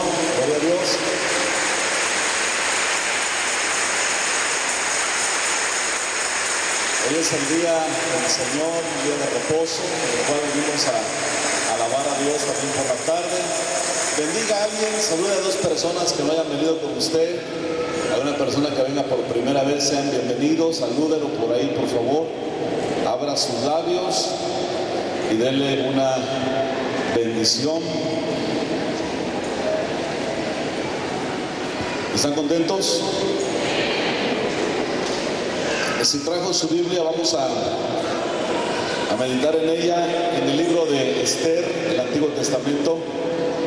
gloria a Dios. Hoy es el día del Señor, un día de reposo, en el cual venimos a alabar a Dios también por la tarde. Bendiga a alguien, salude a dos personas que no hayan venido con usted. A una persona que venga por primera vez, sean bienvenidos, salúdenlo por ahí, por favor. Abra sus labios y denle una bendición. ¿Están contentos? Si trajo su Biblia, vamos a meditar en ella, en el libro de Esther, el Antiguo Testamento.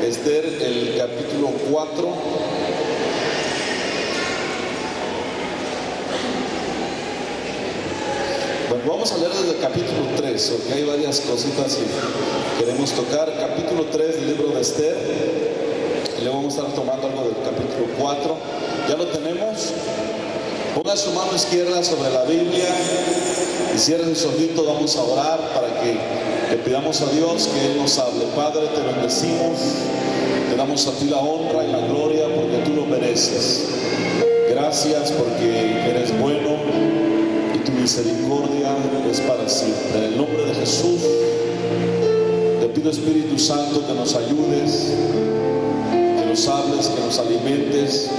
Esther, el capítulo 4. Bueno, vamos a leer desde el capítulo 3, porque hay varias cositas que queremos tocar. Capítulo 3 del libro de Esther, y luego vamos a estar tomando algo del capítulo 4. ¿Ya lo tenemos? Ponga su mano izquierda sobre la Biblia y cierre sus ojitos. Vamos a orar para que le pidamos a Dios que Él nos hable. Padre, te bendecimos, te damos a ti la honra y la gloria porque tú lo mereces. Gracias porque eres bueno y tu misericordia es para siempre. En el nombre de Jesús te pido, Espíritu Santo, que nos ayudes, que nos hables, que nos alimentes.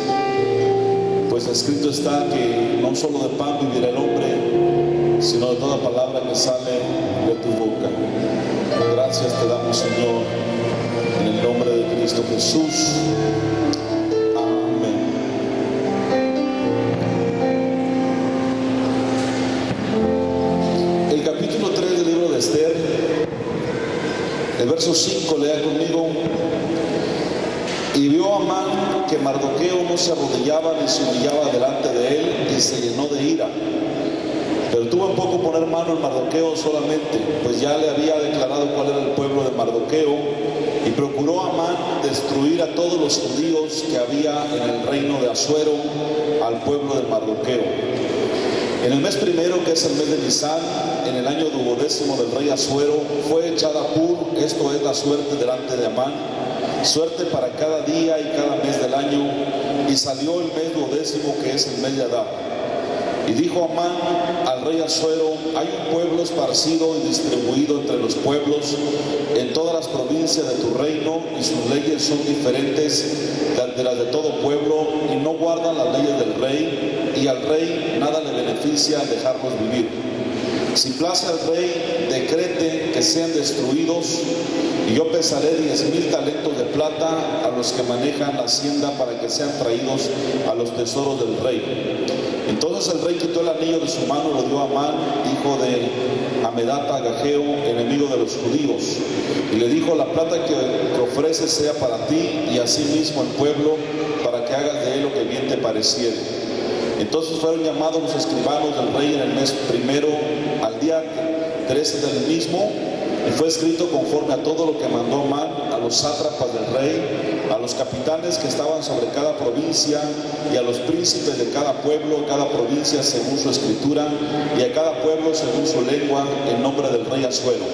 Pues escrito está que no solo de pan vivirá el hombre, sino de toda palabra que sale de tu boca. Gracias te damos, Señor, en el nombre de Cristo Jesús. Amén. El capítulo 3 del libro de Esther, el verso 5, lea conmigo. Y vio Amán que Mardoqueo no se arrodillaba ni se humillaba delante de él, y se llenó de ira. Pero tuvo en poco poner mano en Mardoqueo solamente, pues ya le había declarado cuál era el pueblo de Mardoqueo, y procuró Amán destruir a todos los judíos que había en el reino de Asuero al pueblo de Mardoqueo. En el mes primero, que es el mes de Nisán, en el año 12º del rey Asuero, fue echada Pur, esto es la suerte delante de Amán, suerte para cada día y cada mes del año, y salió el mes 12º, que es el mes de Adar. Y dijo Amán al rey Asuero: hay un pueblo esparcido y distribuido entre los pueblos en todas las provincias de tu reino, y sus leyes son diferentes de las de todo pueblo, y no guardan las leyes del rey, y al rey nada le beneficia dejarlos vivir. Si place al rey, decrete que sean destruidos, y yo pesaré 10,000 talentos de plata a los que manejan la hacienda para que sean traídos a los tesoros del rey. Entonces el rey quitó el anillo de su mano y lo dio a Amán, hijo de Hamedata Agageo, enemigo de los judíos, y le dijo: la plata que ofreces sea para ti y asimismo el pueblo, para que hagas de él lo que bien te pareciere. Entonces fueron llamados los escribanos del rey en el mes primero, al día 13 del mismo, y fue escrito conforme a todo lo que mandó Amán a los sátrapas del rey, a los capitanes que estaban sobre cada provincia, y a los príncipes de cada pueblo, cada provincia según su escritura, y a cada pueblo según su lengua, en nombre del rey Asuero.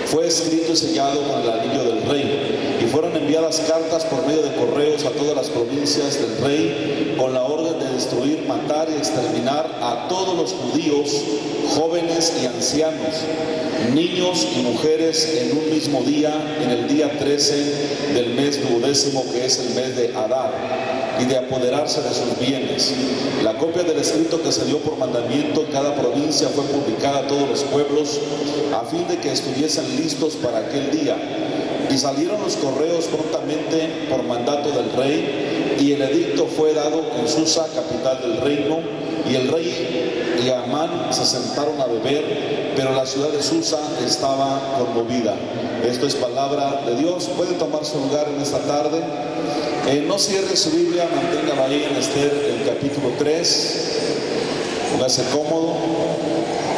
Fue escrito y sellado con el anillo del rey, y fueron enviadas cartas por medio de correos a todas las provincias del rey, con la orden de destruir, matar y exterminar a todos los judíos, jóvenes y ancianos, niños y mujeres, en un mismo día, en el día 13 del mes 12º, que es el mes de Adar, y de apoderarse de sus bienes. La copia del escrito que se dio por mandamiento en cada provincia fue publicada a todos los pueblos, a fin de que estuviesen listos para aquel día. Y salieron los correos prontamente por mandato del rey, y el edicto fue dado en Susa, capital del reino, y el rey y Amán se sentaron a beber, pero la ciudad de Susa estaba conmovida. Esto es palabra de Dios. Puede tomar su lugar en esta tarde. No cierre su Biblia, manténgala ahí en Esther, el capítulo 3. Póngase cómodo.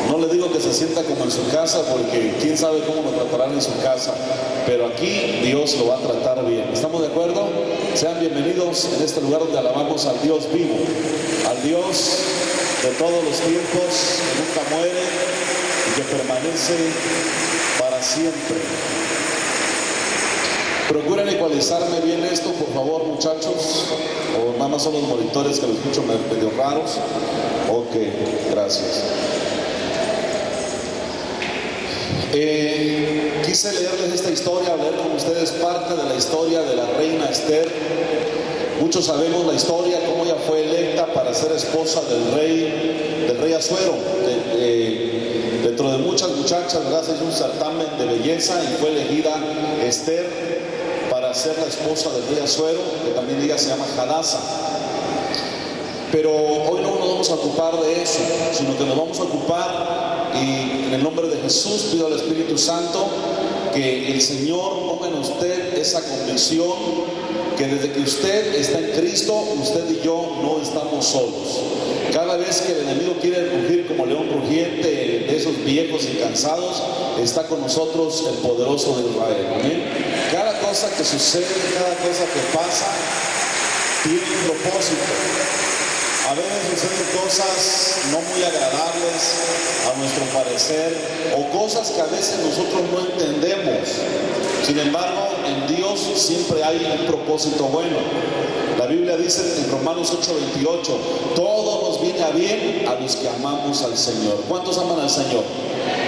No le digo que se sienta como en su casa, porque quién sabe cómo lo tratarán en su casa, pero aquí Dios lo va a tratar bien. ¿Estamos de acuerdo? Sean bienvenidos en este lugar donde alabamos al Dios vivo, al Dios de todos los tiempos, que nunca muere y que permanece para siempre. Procuren ecualizarme bien esto, por favor, muchachos. O nada más son los monitores que lo escucho medio raros. Ok, gracias. Quise leerles esta historia, leer con ustedes parte de la historia de la reina Esther. Muchos sabemos la historia, cómo ella fue electa para ser esposa del rey Asuero. Dentro de muchas muchachas, ¿verdad? Se hizo un certamen de belleza y fue elegida Esther para ser la esposa del rey Asuero, que también ella se llama Hadasa. Pero hoy no nos vamos a ocupar de eso, sino que nos vamos a ocupar, y en el nombre de Jesús pido al Espíritu Santo que el Señor ponga en usted esa convicción que desde que usted está en Cristo, usted y yo no estamos solos. Cada vez que el enemigo quiere rugir como león rugiente de esos viejos y cansados, está con nosotros el poderoso de Israel. ¿Amén? Cada cosa que sucede, cada cosa que pasa, tiene un propósito. A veces suceden cosas no muy agradables a nuestro parecer, o cosas que a veces nosotros no entendemos. Sin embargo, en Dios siempre hay un propósito bueno. La Biblia dice en Romanos 8:28, todo nos viene a bien a los que amamos al Señor. ¿Cuántos aman al Señor?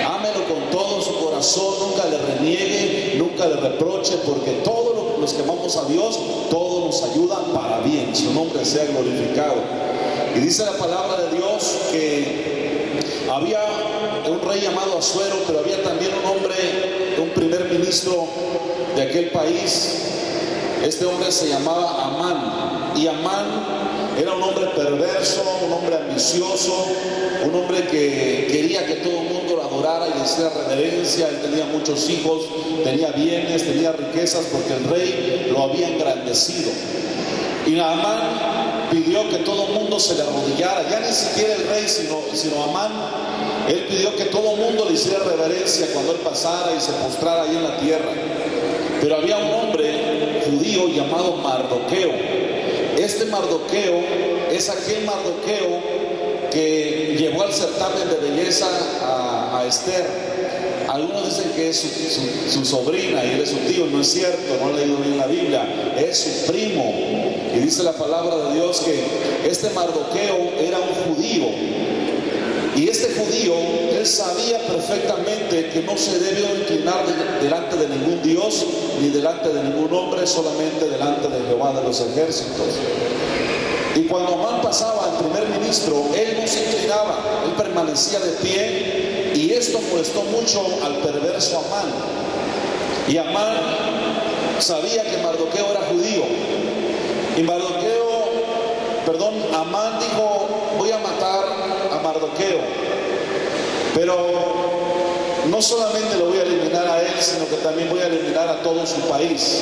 Ámelo con todo su corazón, nunca le reniegue, nunca le reproche, porque todos los que amamos a Dios, todo nos ayuda para bien. Su nombre sea glorificado. Y dice la palabra de Dios que había un rey llamado Asuero, pero había también un hombre, un primer ministro de aquel país. Este hombre se llamaba Amán, y Amán era un hombre perverso, un hombre ambicioso, un hombre que quería que todo el mundo lo adorara y le hiciera reverencia. Él tenía muchos hijos, tenía bienes, tenía riquezas, porque el rey lo había engrandecido. Y Amán pidió que todo el mundo se le arrodillara, ya ni siquiera el rey, sino Amán. Él pidió que todo el mundo le hiciera reverencia cuando él pasara y se postrara ahí en la tierra. Pero había un hombre judío llamado Mardoqueo. Este Mardoqueo es aquel Mardoqueo que llevó al certamen de belleza a Esther. Algunos dicen que es su sobrina y él es su tío. No es cierto, no he leído bien la Biblia, es su primo. Y dice la palabra de Dios que este Mardoqueo era un judío, y este judío, él sabía perfectamente que no se debió inclinar delante de ningún Dios ni delante de ningún hombre, solamente delante de Jehová de los ejércitos. Y cuando Amán pasaba, el primer ministro, él no se inclinaba, él permanecía de pie, y esto molestó mucho al perverso Amán. Y Amán sabía que Mardoqueo era judío, y Amán dijo: voy a matar a Mardoqueo, pero no solamente lo voy a eliminar a él, sino que también voy a eliminar a todo su país.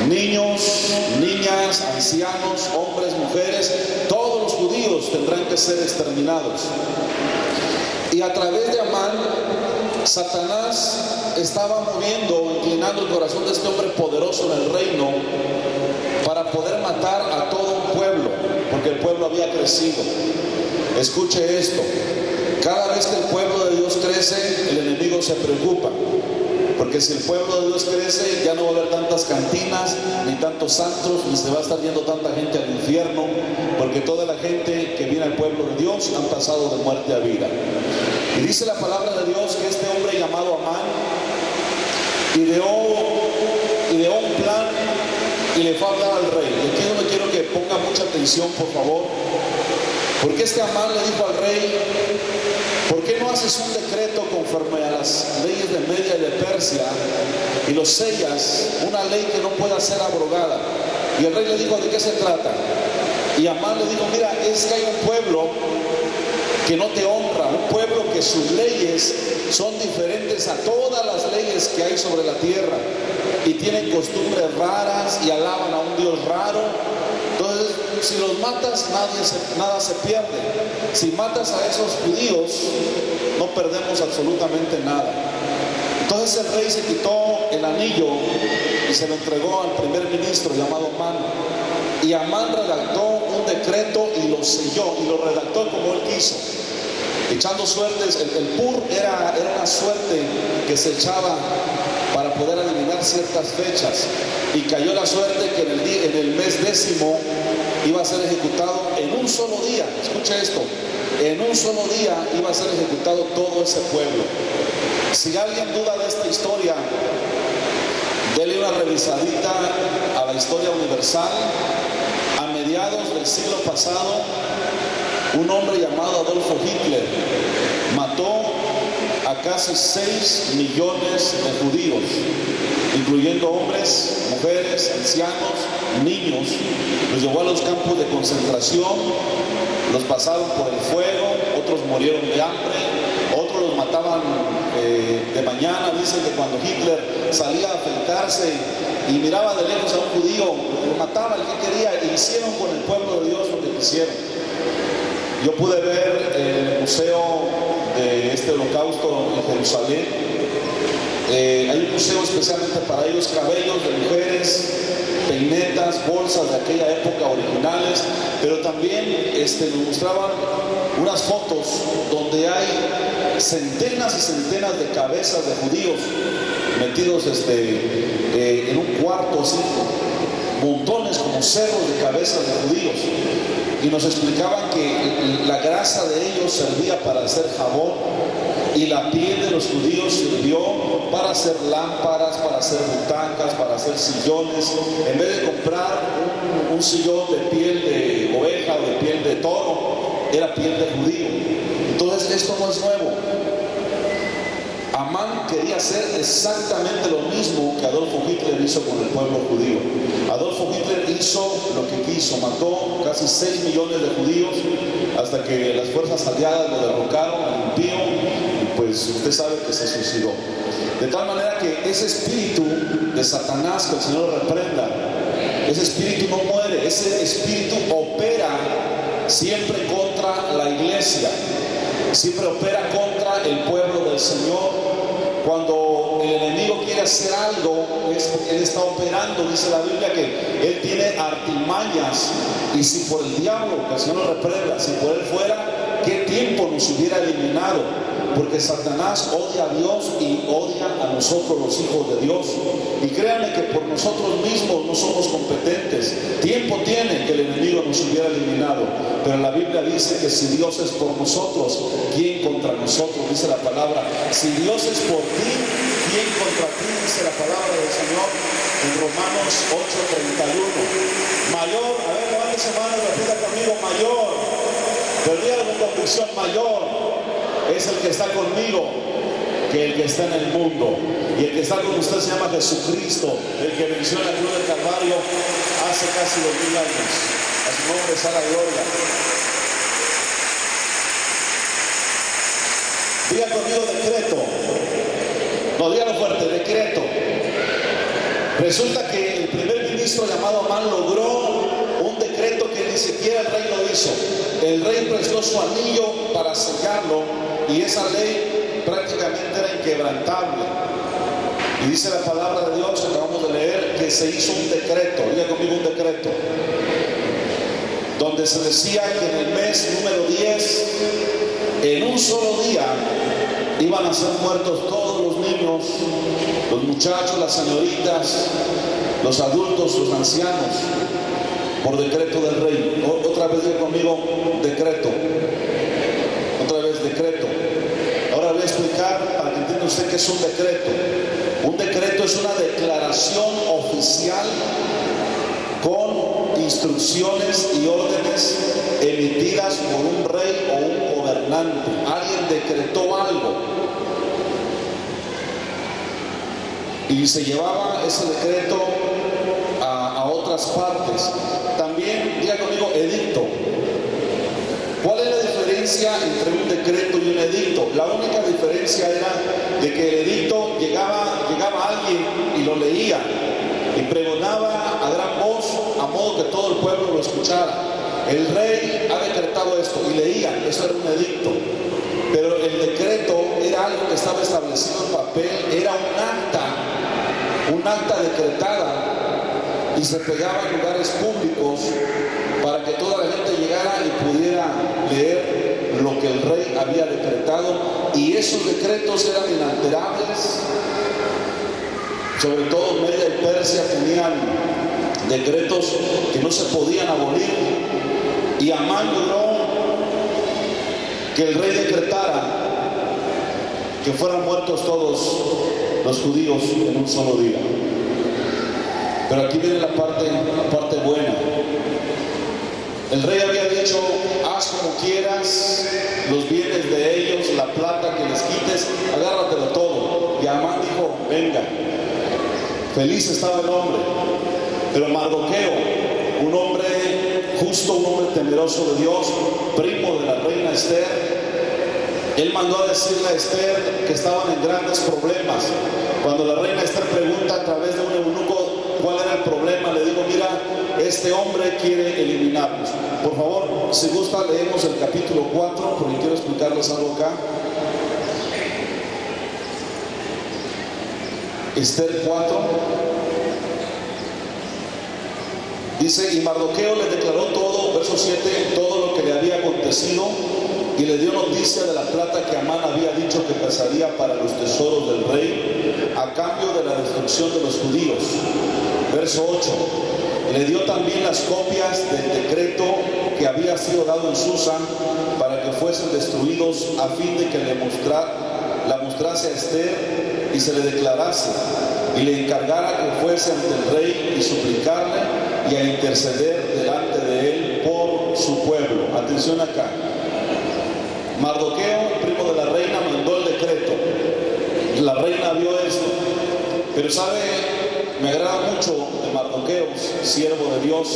Niños, niñas, ancianos, hombres, mujeres, todos los judíos tendrán que ser exterminados. Y a través de Amán, Satanás estaba moviendo, inclinando el corazón de este hombre poderoso en el reino para poder matar a todo un pueblo, porque el pueblo había crecido. Escuche esto: cada vez que el pueblo de Dios crece, el enemigo se preocupa, porque si el pueblo de Dios crece, ya no va a haber tantas cantinas, ni tantos santos, ni se va a estar yendo tanta gente al infierno, porque toda la gente que viene al pueblo de Dios han pasado de muerte a vida. Y dice la palabra de Dios que este hombre llamado Amán ideó un plan y le fue a hablar al rey. Y aquí es donde quiero que ponga mucha atención, por favor, porque este Amán le dijo al rey: ¿por qué no haces un decreto conforme a las leyes de Media y de Persia y lo sellas, una ley que no pueda ser abrogada? Y el rey le dijo: ¿de qué se trata? Y Amán le dijo: mira, es que hay un pueblo que no te honra, un pueblo que sus leyes son diferentes a todas las leyes que hay sobre la tierra, y tienen costumbres raras y alaban a un Dios raro. Entonces, si los matas, nada se pierde. Si matas a esos judíos, no perdemos absolutamente nada. Entonces el rey se quitó el anillo y se lo entregó al primer ministro llamado Amán. Y Amán redactó un decreto y lo selló, y lo redactó como él quiso. echando suertes. El pur era una suerte que se echaba para poder adivinar ciertas fechas, y cayó la suerte que en el mes 10º iba a ser ejecutado en un solo día. Escucha esto: en un solo día iba a ser ejecutado todo ese pueblo. Si alguien duda de esta historia, dele una revisadita a la historia universal. A mediados del siglo pasado, un hombre llamado Adolfo Hitler mató a casi 6 millones de judíos, incluyendo hombres, mujeres, ancianos, niños. Los llevó a los campos de concentración, los pasaron por el fuego, otros murieron de hambre, otros los mataban de mañana. Dicen que cuando Hitler salía a afeitarse y miraba de lejos a un judío, lo mataba el que quería, e hicieron con el pueblo de Dios lo que quisieron. Yo pude ver en el museo de este holocausto en Jerusalén. Hay un museo especialmente para ellos: cabellos de mujeres, peinetas, bolsas de aquella época originales, pero también nos mostraban unas fotos donde hay centenas y centenas de cabezas de judíos metidos en un cuarto, así, montones, como cerros de cabezas de judíos. Y nos explicaban que la grasa de ellos servía para hacer jabón, y la piel de los judíos sirvió para hacer lámparas, para hacer butacas, para hacer sillones. En vez de comprar un sillón de piel de oveja o de piel de toro, era piel de judío. Entonces esto no es nuevo. Amán quería hacer exactamente lo mismo que Adolfo Hitler hizo con el pueblo judío. Adolfo Hitler hizo lo que quiso: mató casi 6 millones de judíos, hasta que las fuerzas aliadas lo derrocaron al impío, y pues usted sabe que se suicidó. De tal manera que ese espíritu de Satanás, que el Señor reprenda, ese espíritu no muere. Ese espíritu opera siempre contra la iglesia, siempre opera contra el pueblo del Señor. Cuando el enemigo quiere hacer algo, él está operando. Dice la Biblia que él tiene artimañas, y si por el diablo, que el Señor lo reprenda, si por él fuera, ¿qué tiempo nos hubiera eliminado? Porque Satanás odia a Dios y odia a nosotros, los hijos de Dios. Y créanme que por nosotros mismos no somos competentes. Tiempo tiene que el enemigo nos hubiera eliminado, pero la Biblia dice que si Dios es por nosotros, ¿quién contra nosotros? Dice la palabra. Si Dios es por ti, ¿quién contra ti? Dice la palabra del Señor en Romanos 8:31. Mayor, a ver, levántese mano y repita conmigo: mayor, pero dígalo con convicción: mayor es el que está conmigo que el que está en el mundo. Y el que está con usted se llama Jesucristo, el que venció en la cruz del Calvario hace casi 2000 años. A su nombre sea la gloria. Diga conmigo: decreto. No, dígalo fuerte: decreto. Resulta que el primer ministro llamado Amán logró un decreto que ni siquiera el rey lo hizo. El rey prestó su anillo para sellarlo, y esa ley prácticamente era inquebrantable. Y dice la palabra de Dios, acabamos de leer, que se hizo un decreto. Diga conmigo: un decreto, donde se decía que en el mes número 10, en un solo día, iban a ser muertos todos los niños, los muchachos, las señoritas, los adultos, los ancianos, por decreto del rey. Otra vez diga conmigo: decreto. Otra vez: decreto. Ahora voy a explicar para que entienda usted qué es un decreto. Un decreto es una declaración oficial con instrucciones y órdenes emitidas por un rey o un gobernante. Alguien decretó algo y se llevaba ese decreto a otras partes. También, diga conmigo, edicto. ¿Cuál es la diferencia entre un decreto y un edicto? La única diferencia era de que el edicto llegaba alguien y lo leía y pregonaba a gran voz, a modo que todo el pueblo lo escuchara: el rey ha decretado esto, y leía. Eso era un edicto. Pero el decreto era algo que estaba establecido en papel, era un acta decretada, y se pegaba en lugares públicos para que toda la gente llegara y pudiera leer lo que el rey había decretado, y esos decretos eran inalterables. Sobre todo Media y Persia tenían decretos que no se podían abolir, y Amán logró que el rey decretara que fueran muertos todos los judíos en un solo día. Pero aquí viene la parte buena. El rey había dicho: haz como quieras, los bienes de ellos, la plata que les quites, agárratelo todo. Y Amán dijo: venga. Feliz estaba el hombre. Pero Mardoqueo, un hombre justo, un hombre temeroso de Dios, primo de la reina Esther, él mandó a decirle a Esther que estaban en grandes problemas. Cuando la reina Esther pregunta a través de un eunuco cuál era el problema, le digo: mira, este hombre quiere eliminarnos. Por favor, si gusta, leemos el capítulo 4, porque quiero explicarles algo acá. Esther 4 dice: y Mardoqueo le declaró todo, verso 7, todo lo que le había acontecido, y le dio noticia de la plata que Amán había dicho que pesaría para los tesoros del rey a cambio de la destrucción de los judíos. Verso 8, le dio también las copias del decreto que había sido dado en Susa para que fuesen destruidos, a fin de que la mostrase a Esther y se le declarase, y le encargara que fuese ante el rey y suplicarle y a interceder delante de él por su pueblo. Atención acá. Mardoqueo, primo de la reina, mandó el decreto. La reina vio esto, pero sabe, me agrada mucho de Mardoqueo, siervo de Dios,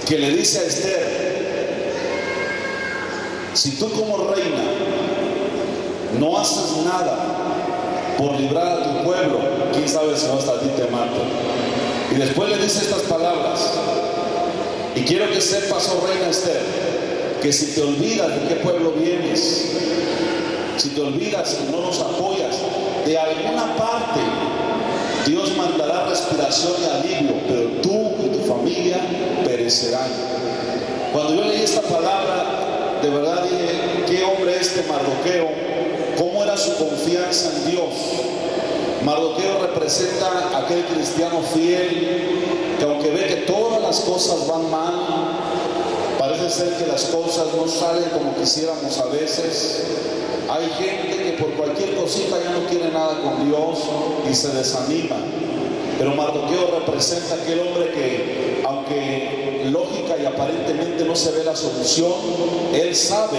que le dice a Esther: si tú como reina no haces nada por librar a tu pueblo, quién sabe si no hasta a ti te mato. Y después le dice estas palabras: y quiero que sepas, oh reina Esther, que si te olvidas de qué pueblo vienes, si te olvidas y no nos apoyas, de alguna parte Dios mandará respiración y alivio, pero tú y tu familia perecerán. Cuando yo leí esta palabra, de verdad dije: qué hombre este Mardoqueo, cómo era su confianza en Dios. Mardoqueo representa a aquel cristiano fiel que, aunque ve que todas las cosas van mal, parece ser que las cosas no salen como quisiéramos a veces. Hay gente que por cualquier cosita ya no quiere nada con Dios y se desanima. Pero Mardoqueo representa a aquel hombre que, aunque lógica y aparentemente no se ve la solución, él sabe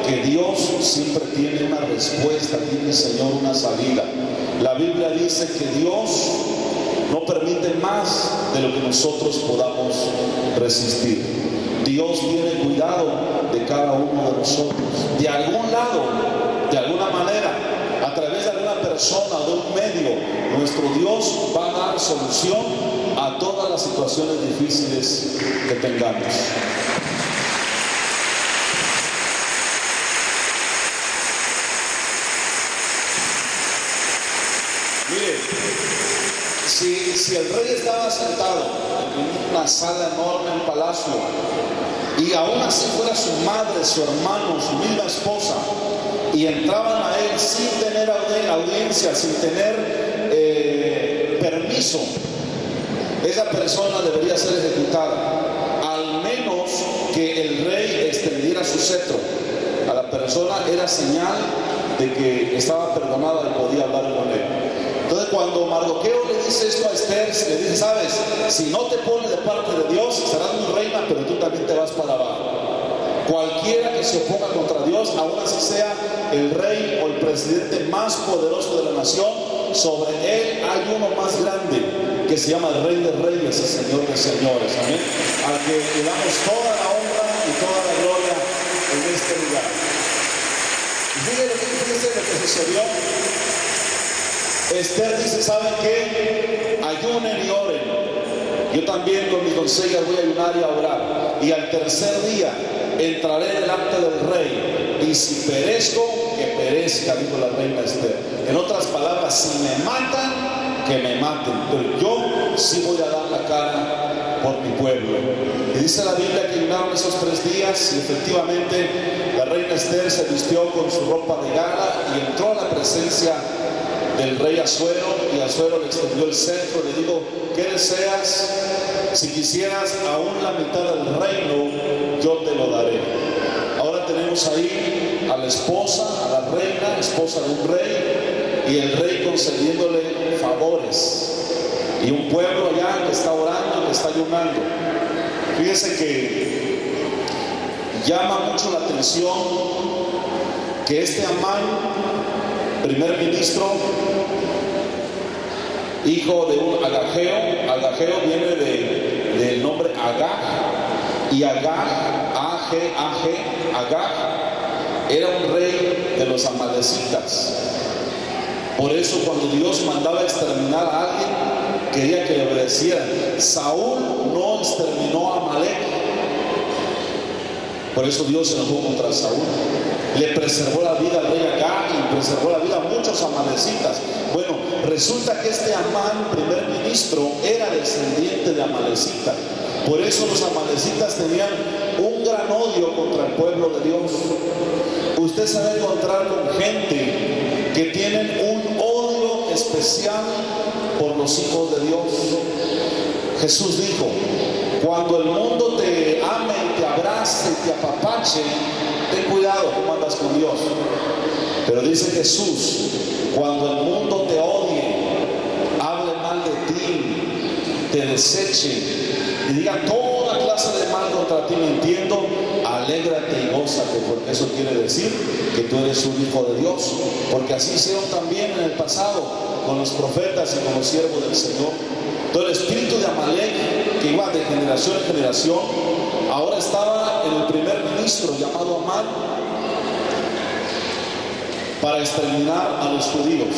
que Dios siempre tiene una respuesta, tiene, Señor, una salida. La Biblia dice que Dios no permite más de lo que nosotros podamos resistir. Dios tiene cuidado de cada uno de nosotros. De algún lado, de alguna manera, a través de alguna persona, de un medio, nuestro Dios va a dar solución a todas las situaciones difíciles que tengamos. Mire, si el rey estaba sentado en una sala enorme en palacio, y aún así fuera su madre, su hermano, su misma esposa, y entraban a él sin tener audiencia, sin tener permiso, esa persona debería ser ejecutada, al menos que el rey extendiera su cetro. A la persona era señal de que estaba perdonada y podía hablar con él. Entonces, cuando Mardoqueo le dice esto a Esther, le dice: sabes, si no te pones de parte de Dios, serás mi reina, pero tú también te vas para abajo. Cualquiera que se oponga contra Dios, aún así sea el rey o el presidente más poderoso de la nación, sobre él hay uno más grande, que se llama el Rey de Reyes y Señor de Señores. Amén. Al que le damos toda la honra y toda la gloria en este lugar. Y fíjense lo que sucedió. Esther dice: ¿saben qué? Ayunen y oren. Yo también con mis doncellas voy a ayunar y a orar. Y al tercer día entraré delante del rey. Y si perezco, que perezca, dijo la reina Esther. En otras palabras, si me matan, que me maten. Pero yo sí voy a dar la cara por mi pueblo. Y dice la Biblia que ayunaron esos 3 días y efectivamente la reina Esther se vistió con su ropa de gala y entró a la presencia del rey Asuero, y Asuero le extendió el cetro, le dijo: ¿qué deseas? Si quisieras aún la mitad del reino, yo te lo daré. Ahora tenemos ahí a la esposa, a la reina, esposa de un rey, y el rey concediéndole favores, y un pueblo allá que está orando, que está ayunando. Fíjese que llama mucho la atención que este Amán, primer ministro, hijo de un Agageo. Agageo viene del nombre Agag, y Agag, Agag, era un rey de los amalecitas. Por eso cuando Dios mandaba exterminar a alguien, quería que le obedecieran. Saúl no exterminó a Amalek, por eso Dios se enojó contra Saúl. Le preservó la vida al rey Agag y preservó la vida a muchos amalecitas. Bueno, resulta que este Amán, primer ministro, era descendiente de amalecita. Por eso los amalecitas tenían un gran odio contra el pueblo de Dios. Usted se va a encontrar con gente que tienen un odio especial por los hijos de Dios. Jesús dijo: cuando el mundo te ame y te abrace y te apapache, ten cuidado cómo andas con Dios. Pero dice Jesús: cuando el mundo te odie, hable mal de ti, te deseche y diga toda clase de mal contra ti mintiendo, alégrate y gózate, porque eso quiere decir que tú eres un hijo de Dios. Porque así hicieron también en el pasado con los profetas y con los siervos del Señor. Todo el espíritu de Amalek, que iba de generación en generación, ahora estaba en el primer ministro llamado Amán, para exterminar a los judíos.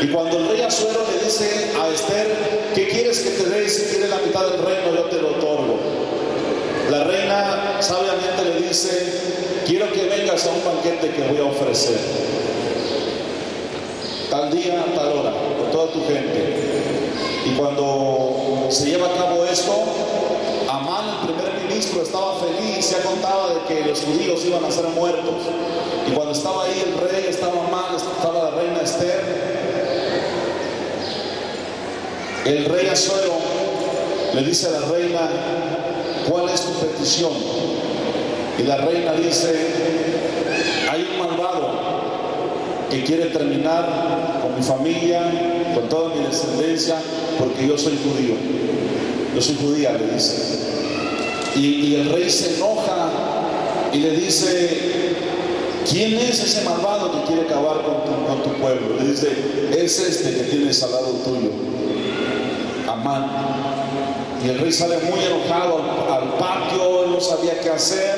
Y cuando el rey Asuero le dice a Esther: ¿qué quieres que te dé? Si quieres la mitad del reino, yo te lo otorgo. La reina sabiamente le dice: quiero que vengas a un banquete que voy a ofrecer, tal día, tal hora, con toda tu gente. Y cuando se lleva a cabo esto, Amán, el primer ministro, estaba feliz. Se contaba de que los judíos iban a ser muertos. Y cuando estaba ahí el rey, estaba Amán, estaba la reina Esther, el rey Asuero le dice a la reina: ¿cuál es tu petición? Y la reina dice: hay un malvado que quiere terminar con mi familia, con toda mi descendencia, porque yo soy judío. Yo soy judía, le dice. Y el rey se enoja y le dice: ¿quién es ese malvado que quiere acabar con tu pueblo? Le dice: es este que tienes al lado tuyo, Amán. Y el rey sale muy enojado al patio, él no sabía qué hacer.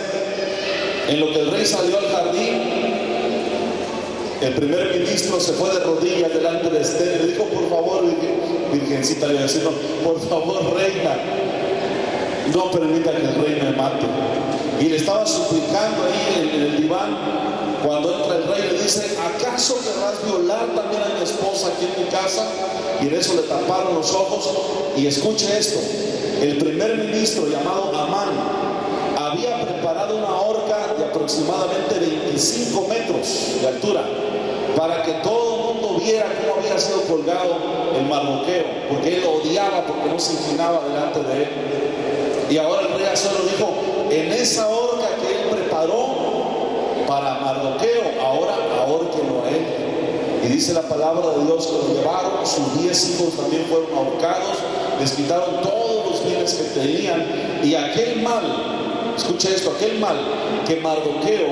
En lo que el rey salió al jardín, el primer ministro se fue de rodillas delante de Esther y le dijo: por favor, virgencita, le iba a decir, no, por favor, reina, no permita que el rey me mate. Y le estaba suplicando ahí en el diván. Cuando entra el rey, le dice: ¿acaso querrás violar también a mi esposa aquí en mi casa? Y en eso le taparon los ojos. Y escuche esto: el primer ministro, llamado Amán, había preparado una horca de aproximadamente 25 metros de altura, para que todo el mundo viera cómo había sido colgado el Mardoqueo, porque él lo odiaba, porque no se inclinaba delante de él. Y ahora el rey Asuero dijo: en esa horca que él preparó para Mardoqueo, ahora ahórquenlo a él. Y dice la palabra de Dios que lo llevaron, sus 10 hijos también fueron ahorcados, les quitaron todos los bienes que tenían. Y aquel mal, escucha esto, aquel mal que Mardoqueo,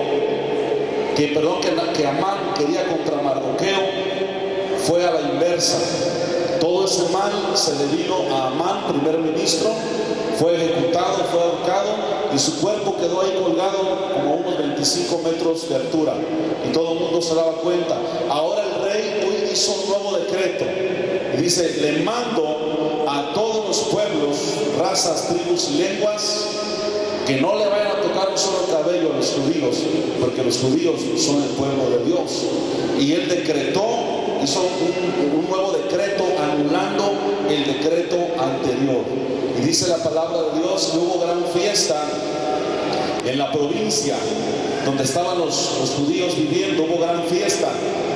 que Amán quería contra Mardoqueo, fue a la inversa. Todo ese mal se le vino a Amán, primer ministro, fue ejecutado, fue ahorcado, y su cuerpo quedó ahí colgado como a unos 25 metros de altura, y todo el mundo se daba cuenta. Ahora el rey hoy hizo un nuevo decreto y dice: le mando a todos los pueblos, razas, tribus y lenguas que no le vayan a tocar un solo cabello a los judíos, porque los judíos son el pueblo de Dios. Y él decretó, hizo un nuevo decreto anulando el decreto anterior. Y dice la palabra de Dios que hubo gran fiesta en la provincia donde estaban los judíos viviendo. Hubo gran fiesta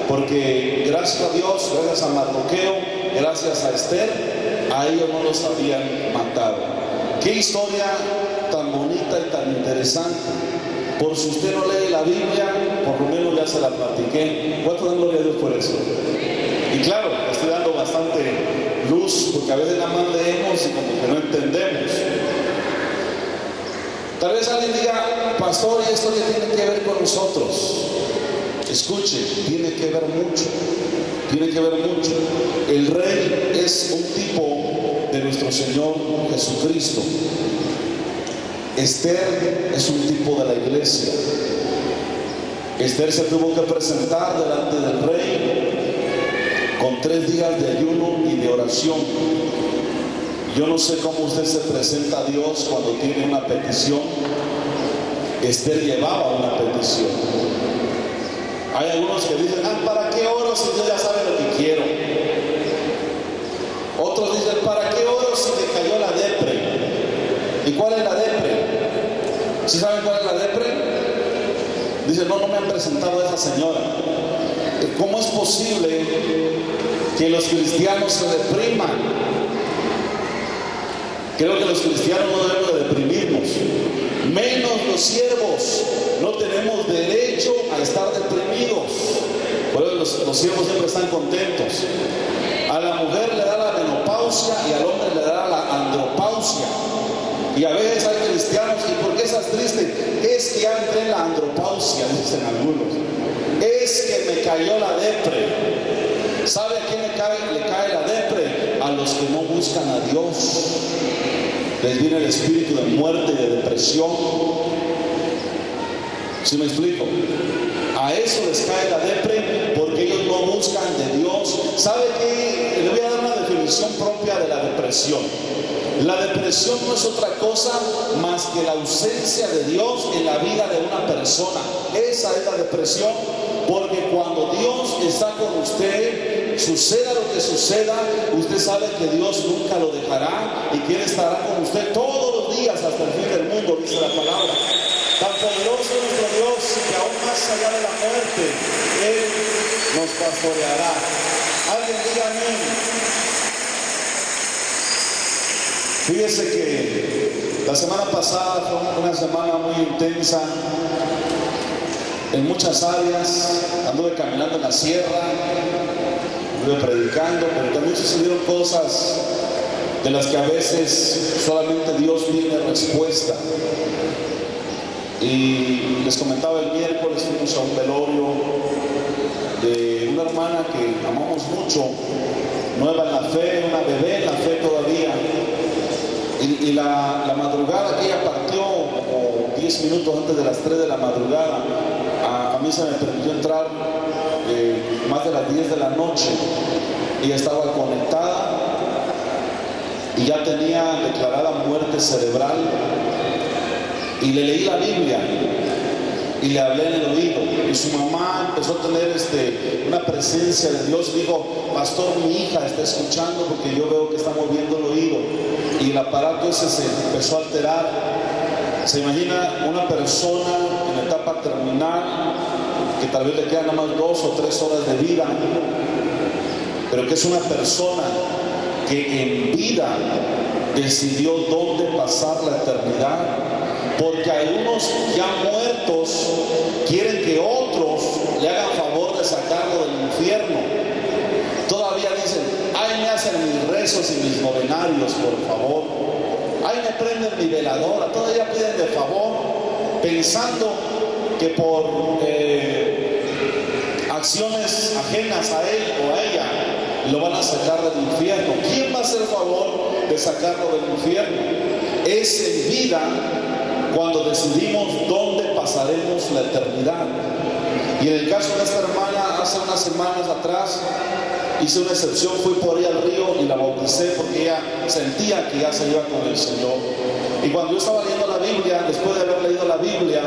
porque gracias a Dios, gracias a Mardoqueo, gracias a Esther, a ellos no los habían matado. Qué historia tan bonita y tan interesante. Por si usted no lee la Biblia, por lo menos ya se la platiqué. ¿Cuánto dan gloria a Dios por eso? Y claro, estoy dando bastante luz porque a veces nada más leemos y como que no entendemos. Tal vez alguien diga, pastor, ¿y esto qué tiene que ver con nosotros? Escuche, tiene que ver mucho. Tiene que ver mucho. El rey es un tipo de nuestro Señor Jesucristo. Esther es un tipo de la iglesia. Esther se tuvo que presentar delante del rey con 3 días de ayuno y de oración. Yo no sé cómo usted se presenta a Dios cuando tiene una petición. Esther llevaba una petición. Hay algunos que dicen, ¿para qué oro si Dios ya sabe lo que quiero? Otros dicen, ¿para qué oro si me cayó la depre? ¿Y cuál es la depre? ¿Sí saben cuál es la depre? Dicen, no me han presentado a esa señora. ¿Cómo es posible que los cristianos se depriman? Creo que los cristianos no debemos de deprimirnos, menos los siervos. No tenemos derecho a estar deprimidos. Por eso los siervos siempre están contentos. A la mujer le da la menopausia y al hombre le da la andropausia. Y a veces hay cristianos, ¿y por qué estás triste? Es que ya entré en la andropausia, dicen algunos. Es que me cayó la depre. ¿Sabe a quién le cae la depre? A los que no buscan a Dios. Les viene el espíritu de muerte y de depresión. ¿Sí me explico? A eso les cae la depre porque ellos no buscan de Dios. ¿Sabe qué? Le voy a dar una definición propia de la depresión. La depresión no es otra cosa más que la ausencia de Dios en la vida de una persona. Esa es la depresión, porque cuando Dios está con usted, suceda lo que suceda, usted sabe que Dios nunca lo dejará y que Él estará con usted todos los días hasta el fin del mundo, dice la palabra. Tan poderoso es nuestro Dios que aún más allá de la muerte, Él nos pastoreará. Alguien diga amén. Fíjese que la semana pasada fue una semana muy intensa en muchas áreas. Anduve caminando en la sierra, anduve predicando, pero también sucedieron cosas de las que a veces solamente Dios tiene respuesta. Y les comentaba el miércoles, fuimos a un velorio de una hermana que amamos mucho, nueva en la fe, una bebé en la fe todavía. Y la madrugada que ella partió, como 10 minutos antes de las 3 de la madrugada, a mí se me permitió entrar más de las 10 de la noche. Ella estaba conectada y ya tenía declarada muerte cerebral. Y le leí la Biblia y le hablé en el oído. Y su mamá empezó a tener una presencia de Dios. Dijo, pastor, mi hija está escuchando porque yo veo que está moviendo el oído. Y el aparato ese se empezó a alterar. Se imagina una persona en la etapa terminal que tal vez le quedan nada más 2 o 3 horas de vida, pero que es una persona que en vida decidió dónde pasar la eternidad, porque algunos ya muertos quieren que otros le hagan favor de sacarlo del infierno. Todavía dicen, ay, me hacen mis rezos y mis novenarios, por favor. Ay, me prenden mi veladora. Todavía piden de favor, pensando que por acciones ajenas a él o a ella lo van a sacar del infierno. ¿Quién va a hacer favor de sacarlo del infierno? Es en vida cuando decidimos dónde pasaremos la eternidad. Y en el caso de esta hermana, hace unas semanas atrás, hice una excepción, fui por ella al río y la bauticé porque ella sentía que ya se iba con el Señor. Y cuando yo estaba leyendo la Biblia, después de haber leído la Biblia,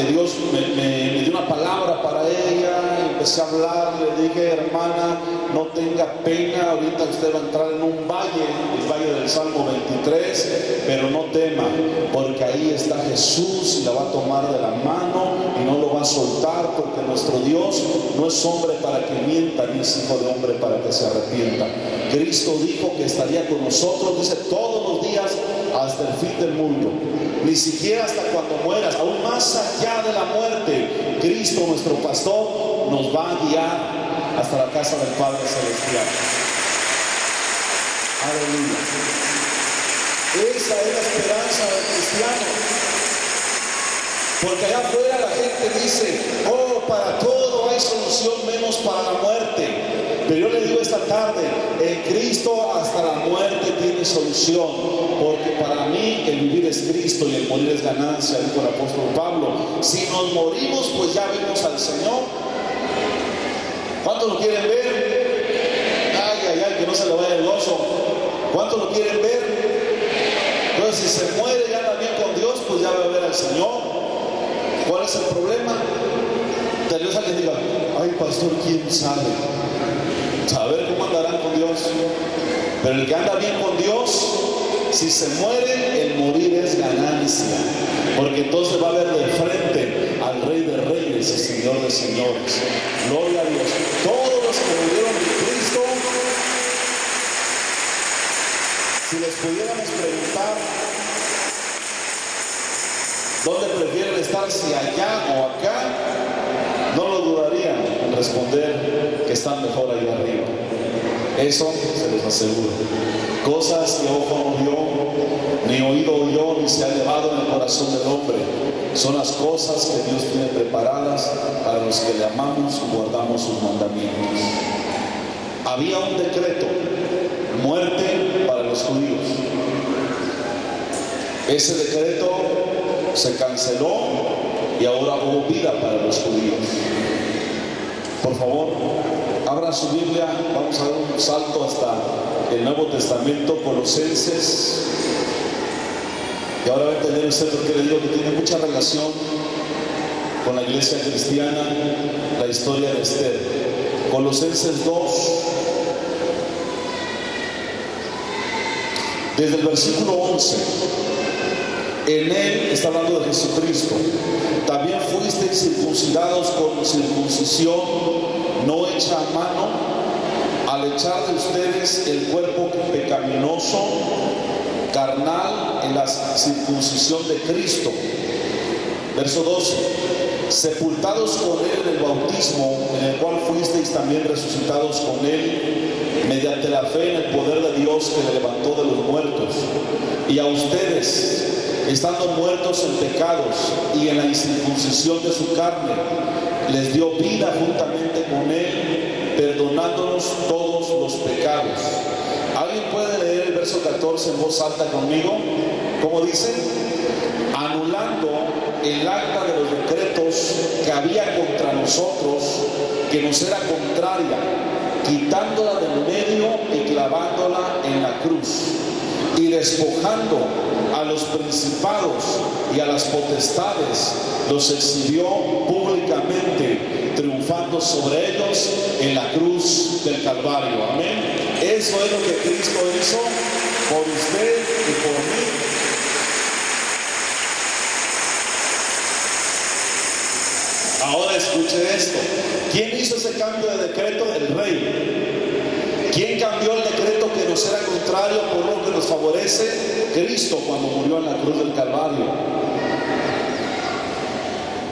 Dios me dio una una palabra para ella, empecé a hablar, le dije: hermana, no tenga pena, ahorita usted va a entrar en un valle, el valle del Salmo 23, pero no tema, porque ahí está Jesús y la va a tomar de la mano y no lo va a soltar, porque nuestro Dios no es hombre para que mienta, ni es hijo de hombre para que se arrepienta. Cristo dijo que estaría con nosotros, dice, todos los días hasta el fin del mundo, ni siquiera hasta cuando mueras, aún más allá de la muerte. Cristo, nuestro pastor, nos va a guiar hasta la casa del Padre Celestial. Aleluya. Esa es la esperanza del cristiano. Porque allá afuera la gente dice: oh, para todo hay solución menos para la muerte. Pero yo le digo esta tarde: en Cristo hasta la muerte tiene solución, porque para mí el vivir es Cristo y el morir es ganancia, dijo el apóstol Pablo. Si nos morimos, pues ya vimos al Señor. ¿Cuántos lo quieren ver? Ay, ay, ay, que no se le vaya el gozo. ¿Cuántos lo quieren ver? Entonces, si se muere y anda bien con Dios, pues ya va a ver al Señor. ¿Cuál es el problema? Tal vez alguien diga: ay, pastor, ¿quién sabe? Saber cómo andarán con Dios. Pero el que anda bien con Dios, si se muere, el morir es ganancia, porque entonces va a ver de frente al Rey de Reyes y Señor de Señores. Gloria a Dios. Todos los que murieron en Cristo, si les pudiéramos preguntar dónde prefieren estar, si allá o acá, no lo dudarían en responder que están mejor ahí arriba. Eso se los aseguro. Cosas que ojo no vio, ni oído oyó, ni se ha elevado en el corazón del hombre, son las cosas que Dios tiene preparadas para los que le amamos y guardamos sus mandamientos. Había un decreto: muerte para los judíos. Ese decreto se canceló y ahora hubo vida para los judíos. Por favor, abran su Biblia, vamos a dar un salto hasta el Nuevo Testamento, Colosenses. Y ahora va a entender usted por qué le digo que tiene mucha relación con la iglesia cristiana, la historia de Esther. Colosenses 2, desde el versículo 11. En él, está hablando de Jesucristo, también fuisteis circuncidados con circuncisión no hecha a mano, al echar de ustedes el cuerpo pecaminoso, carnal, en la circuncisión de Cristo. Verso 12: sepultados con él en el bautismo, en el cual fuisteis también resucitados con él, mediante la fe en el poder de Dios que le levantó de los muertos. Y a ustedes, estando muertos en pecados y en la incircuncisión de su carne, les dio vida juntamente con él, perdonándonos todos los pecados. ¿Alguien puede leer el verso 14 en voz alta conmigo? ¿Cómo dice? Anulando el acta de los decretos que había contra nosotros, que nos era contraria, quitándola del medio y clavándola en la cruz, y despojando a los principados y a las potestades, los exhibió públicamente, triunfando sobre ellos en la cruz del Calvario. Amén. Eso es lo que Cristo hizo por usted y por mí. Ahora escuche esto: ¿quién hizo ese cambio de decreto? El Rey. ¿Quién cambió el decreto que nos era contrario por lo que nos favorece? Cristo, cuando murió en la cruz del Calvario.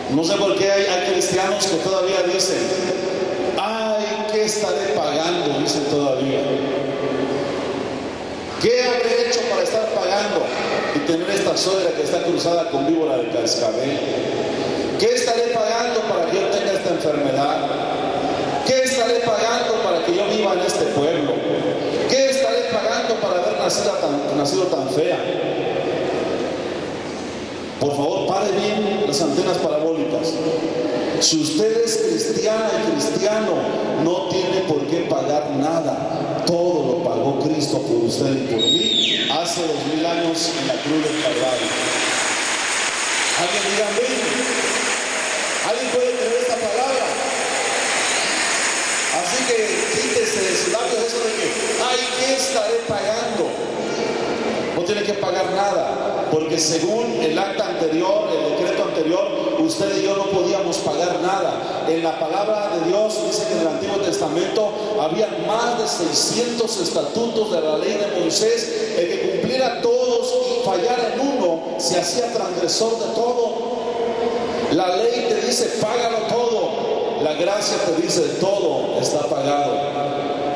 No sé por qué hay cristianos que todavía dicen: ay, ¿qué estaré pagando? Dicen todavía. ¿Qué habré hecho para estar pagando y tener esta suegra que está cruzada con víbora de cascabel? ¿Qué estaré pagando para que yo tenga esta enfermedad? ¿Qué estaré pagando para que yo viva en este pueblo? ¿Qué estaré pagando para haber nacido tan fea? Por favor, pare bien las antenas parabólicas. Si usted es cristiana y cristiano, no tiene por qué pagar nada. Todo lo pagó Cristo por usted y por mí hace 2000 años en la cruz del Calvario. ¿Alguien diga amén? ¿Alguien puede creer esta de que, ay, ¿qué estaré pagando? No tiene que pagar nada, porque según el acta anterior, el decreto anterior, usted y yo no podíamos pagar nada. En la palabra de Dios dice que en el Antiguo Testamento había más de 600 estatutos de la ley de Moisés. El que cumpliera todos y fallara en uno, se hacía transgresor de todo. La ley te dice, págalo todo. La gracia te dice, todo está pagado.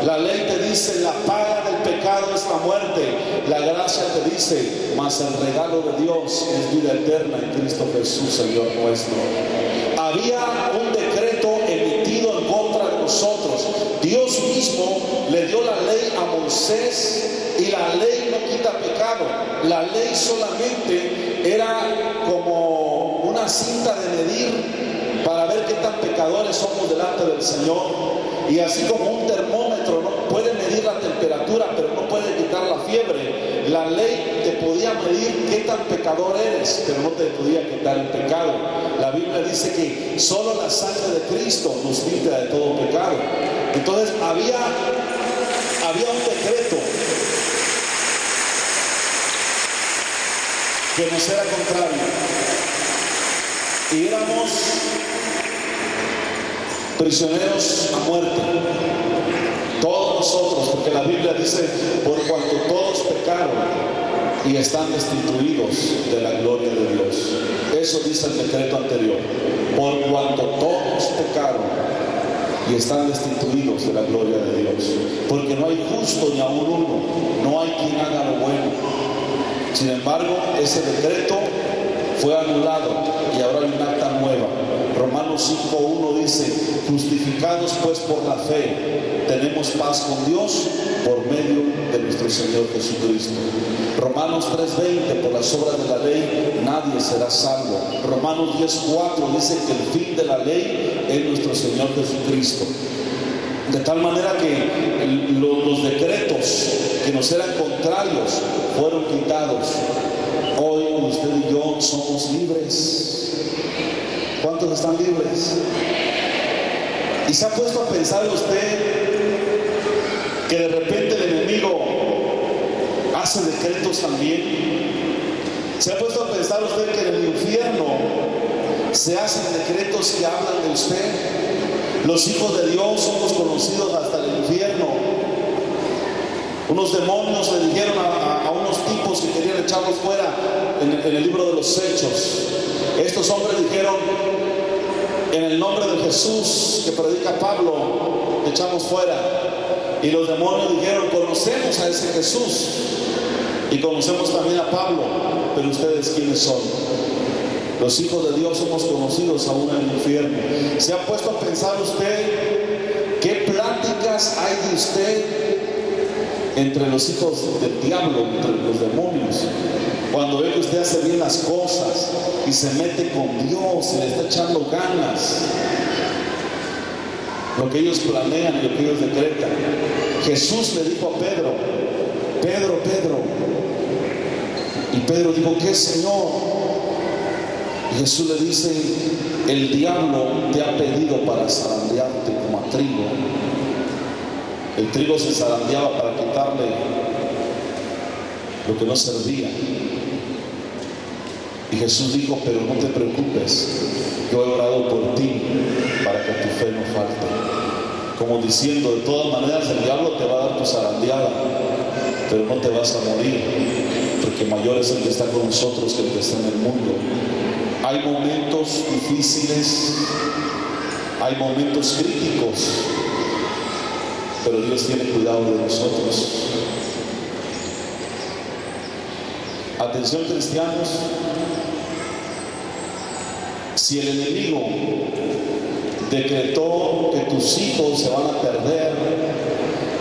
La ley te dice, la paga del pecado es la muerte. La gracia te dice, mas el regalo de Dios es vida eterna en Cristo Jesús, Señor nuestro. Había un decreto emitido en contra de nosotros. Dios mismo le dio la ley a Moisés, y la ley no quita pecado. La ley solamente era como una cinta de medir para ver qué tan pecadores somos delante del Señor. Y así como un termómetro no puede medir la temperatura, pero no puede quitar la fiebre, la ley te podía medir qué tan pecador eres, pero no te podía quitar el pecado. La Biblia dice que solo la sangre de Cristo nos limpia de todo pecado. Entonces había un decreto que nos era contrario, y éramos prisioneros a muerte, todos nosotros, porque la Biblia dice, por cuanto todos pecaron y están destituidos de la gloria de Dios. Eso dice el decreto anterior, por cuanto todos pecaron y están destituidos de la gloria de Dios, porque no hay justo ni aún uno, no hay quien haga lo bueno. Sin embargo, ese decreto fue anulado y ahora hay un acta nueva. Romanos 5:1 dice, justificados pues por la fe, tenemos paz con Dios por medio de nuestro Señor Jesucristo. Romanos 3:20, por las obras de la ley nadie será salvo. Romanos 10:4 dice que el fin de la ley es nuestro Señor Jesucristo. De tal manera que los decretos que nos eran contrarios fueron quitados. Hoy usted y yo somos libres. ¿Cuántos están libres? ¿Y se ha puesto a pensar usted que de repente el enemigo hace decretos también? ¿Se ha puesto a pensar usted que en el infierno se hacen decretos que hablan de usted? Los hijos de Dios somos conocidos hasta el infierno. Unos demonios le dijeron a unos tipos que querían echarlos fuera en el libro de los Hechos. Estos hombres dijeron, en el nombre de Jesús que predica Pablo, te echamos fuera. Y los demonios dijeron, conocemos a ese Jesús y conocemos también a Pablo, pero ustedes ¿quiénes son? Los hijos de Dios somos conocidos aún en el infierno. ¿Se ha puesto a pensar usted qué pláticas hay de usted entre los hijos del diablo, entre los demonios? Cuando ve que usted hace bien las cosas y se mete con Dios y le está echando ganas, lo que ellos planean y lo que ellos decretan. Jesús le dijo a Pedro, Pedro, Pedro, y Pedro dijo, ¿qué, Señor? Y Jesús le dice, el diablo te ha pedido para zarandearte como a trigo. El trigo se zarandeaba para quitarle lo que no servía. Y Jesús dijo, pero no te preocupes, yo he orado por ti para que tu fe no falte. Como diciendo, de todas maneras el diablo te va a dar tu zarandeada, pero no te vas a morir, porque mayor es el que está con nosotros que el que está en el mundo. Hay momentos difíciles, hay momentos críticos, pero Dios tiene cuidado de nosotros. Atención, cristianos, si el enemigo decretó que tus hijos se van a perder,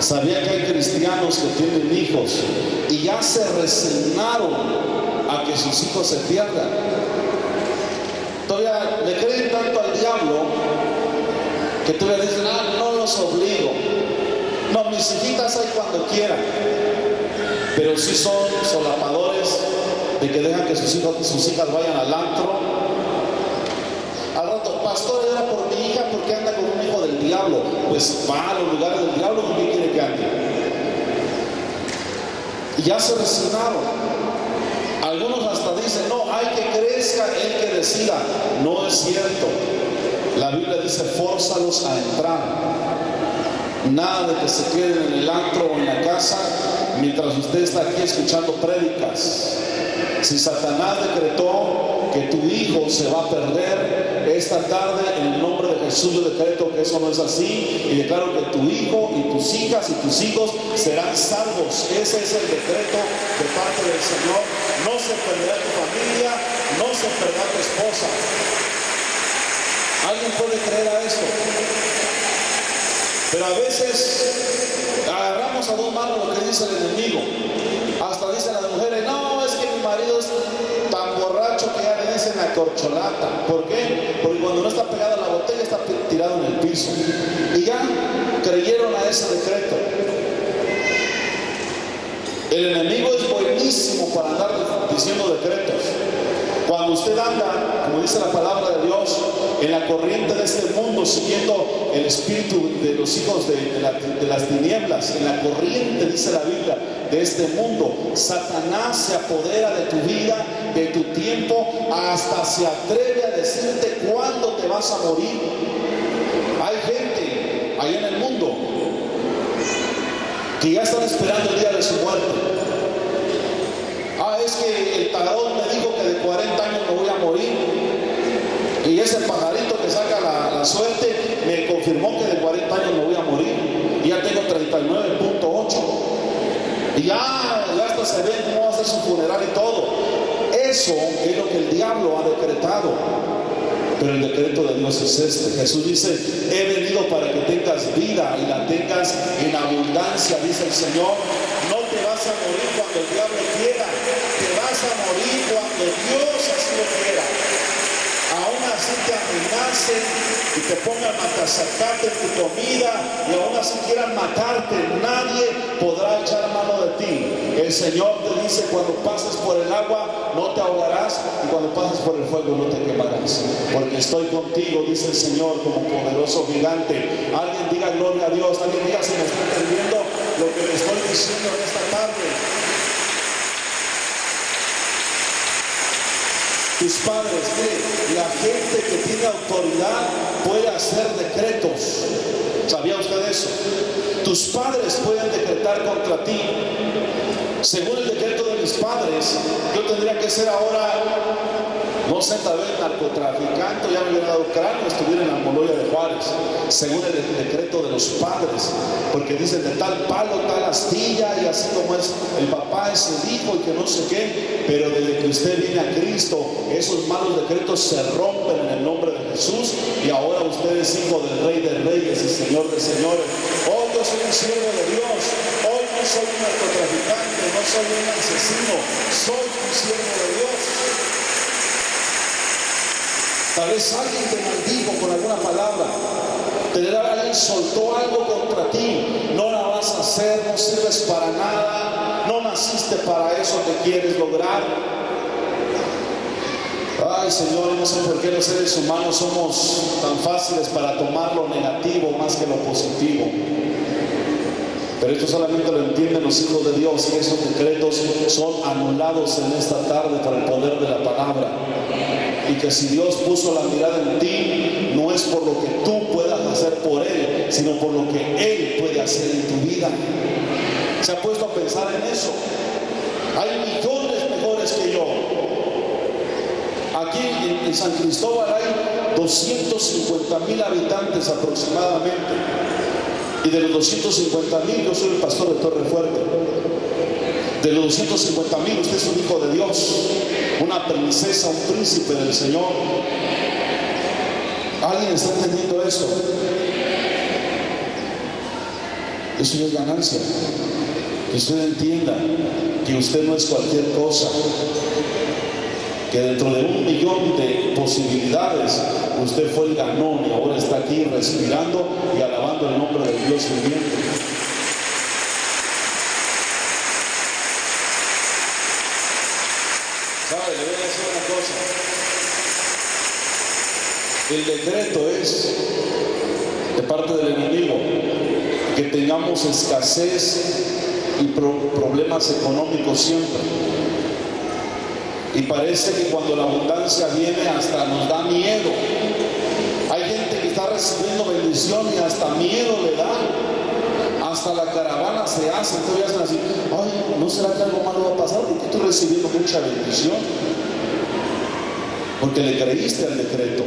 sabía que hay cristianos que tienen hijos y ya se resignaron a que sus hijos se pierdan. Todavía le creen tanto al diablo que todavía dicen, no los obligo, no, mis hijitas hay cuando quieran, pero sí son solapadores de que dejan que sus hijas vayan al antro. Al rato, pastor, era por mi hija porque anda con un hijo del diablo. Pues va a los lugares del diablo, ¿con quién quiere que ande? Y ya se resignaron. Algunos hasta dicen, no, hay que crezca el que decida. No es cierto. La Biblia dice, fórzalos a entrar. Nada de que se queden en el antro o en la casa mientras usted está aquí escuchando prédicas. Si Satanás decretó que tu hijo se va a perder esta tarde, en el nombre de Jesús yo decreto que eso no es así, y declaro que tu hijo y tus hijas y tus hijos serán salvos. Ese es el decreto de parte del Señor. No se perderá tu familia, no se perderá tu esposa. ¿Alguien puede creer a esto? Pero a veces agarramos a dos manos lo que dice el enemigo. Hasta dicen las mujeres, no, es que mi marido es tan borracho que ya le dicen la corcholata. ¿Por qué? Porque cuando no está pegada a la botella está tirado en el piso. Y ya creyeron a ese decreto. El enemigo es buenísimo para andar diciendo decretos. Cuando usted anda, como dice la palabra de Dios, en la corriente de este mundo, siguiendo el espíritu de los hijos de las tinieblas, en la corriente, dice la Biblia, de este mundo, Satanás se apodera de tu vida, de tu tiempo, hasta se atreve a decirte cuándo te vas a morir. Hay gente ahí en el mundo que ya están esperando el día de su muerte. Es que el tarot me dijo que de 40 años me voy a morir, y ese pajarito que saca la suerte me confirmó que de 40 años me voy a morir, y ya tengo 39.8, y ya hasta se ve cómo va a hacer su funeral y todo. Eso es lo que el diablo ha decretado, pero el decreto de Dios es este. Jesús dice, he venido para que tengas vida y la tengas en abundancia, dice el Señor. No te vas a morir cuando el diablo quiera, te vas a morir cuando Dios así lo quiera. Aún así te amenacen y te pongan a sacarte tu comida, y aún así quieran matarte, nadie podrá echar mano de ti. El Señor te dice, cuando pases por el agua no te ahogarás, y cuando pases por el fuego no te quemarás, porque estoy contigo, dice el Señor, como poderoso gigante. Alguien diga gloria a Dios. Alguien diga si me está entendiendo lo que le estoy diciendo en esta tarde. Tus padres, la gente que tiene autoridad puede hacer decretos. ¿Sabía usted eso? Tus padres pueden decretar contra ti. Según el decreto de mis padres, yo tendría que ser ahora, no sé, tal vez narcotraficante, ya me hubiera dado cráneo, estuviera en la Moloya de Juárez, según el decreto de los padres, porque dicen de tal palo, tal astilla, y así como es el papá es el hijo y que no sé qué. Pero desde que usted viene a Cristo, esos malos decretos se rompen en el nombre de Jesús, y ahora usted es hijo del Rey de Reyes y Señor de Señores. Hoy yo soy un siervo de Dios, hoy no soy un narcotraficante, no soy un asesino, soy un siervo de Dios. Tal vez alguien te maldijo con alguna palabra, alguien soltó algo contra ti, no la vas a hacer, no sirves para nada, no naciste para eso que quieres lograr. Ay, Señor, no sé por qué los seres humanos somos tan fáciles para tomar lo negativo más que lo positivo. Pero esto solamente lo entienden los hijos de Dios, y esos decretos son anulados en esta tarde por el poder de la palabra. Y que si Dios puso la mirada en ti, no es por lo que tú puedas hacer por Él, sino por lo que Él puede hacer en tu vida. ¿Se ha puesto a pensar en eso? Hay millones mejores que yo. Aquí en San Cristóbal hay 250,000 habitantes aproximadamente. Y de los 250,000, yo soy el pastor de Torre Fuerte. De los 250,000, usted es un hijo de Dios, una princesa, un príncipe del Señor. ¿Alguien está entendiendo eso? Eso no es ganancia. Que usted entienda que usted no es cualquier cosa, que dentro de 1,000,000 de posibilidades usted fue el ganón, y ahora está aquí respirando y alabando el nombre del Dios viviente. ¿Sabe? Le voy a decir una cosa. El decreto es de parte del enemigo que tengamos escasez y problemas económicos siempre. Y parece que cuando la abundancia viene hasta nos da miedo. Hay gente que está recibiendo bendición y hasta miedo le da. Hasta la caravana se hace, entonces hacen así, ay, ¿no será que algo malo va a pasar? Porque estoy recibiendo mucha bendición. Porque le creíste al decreto.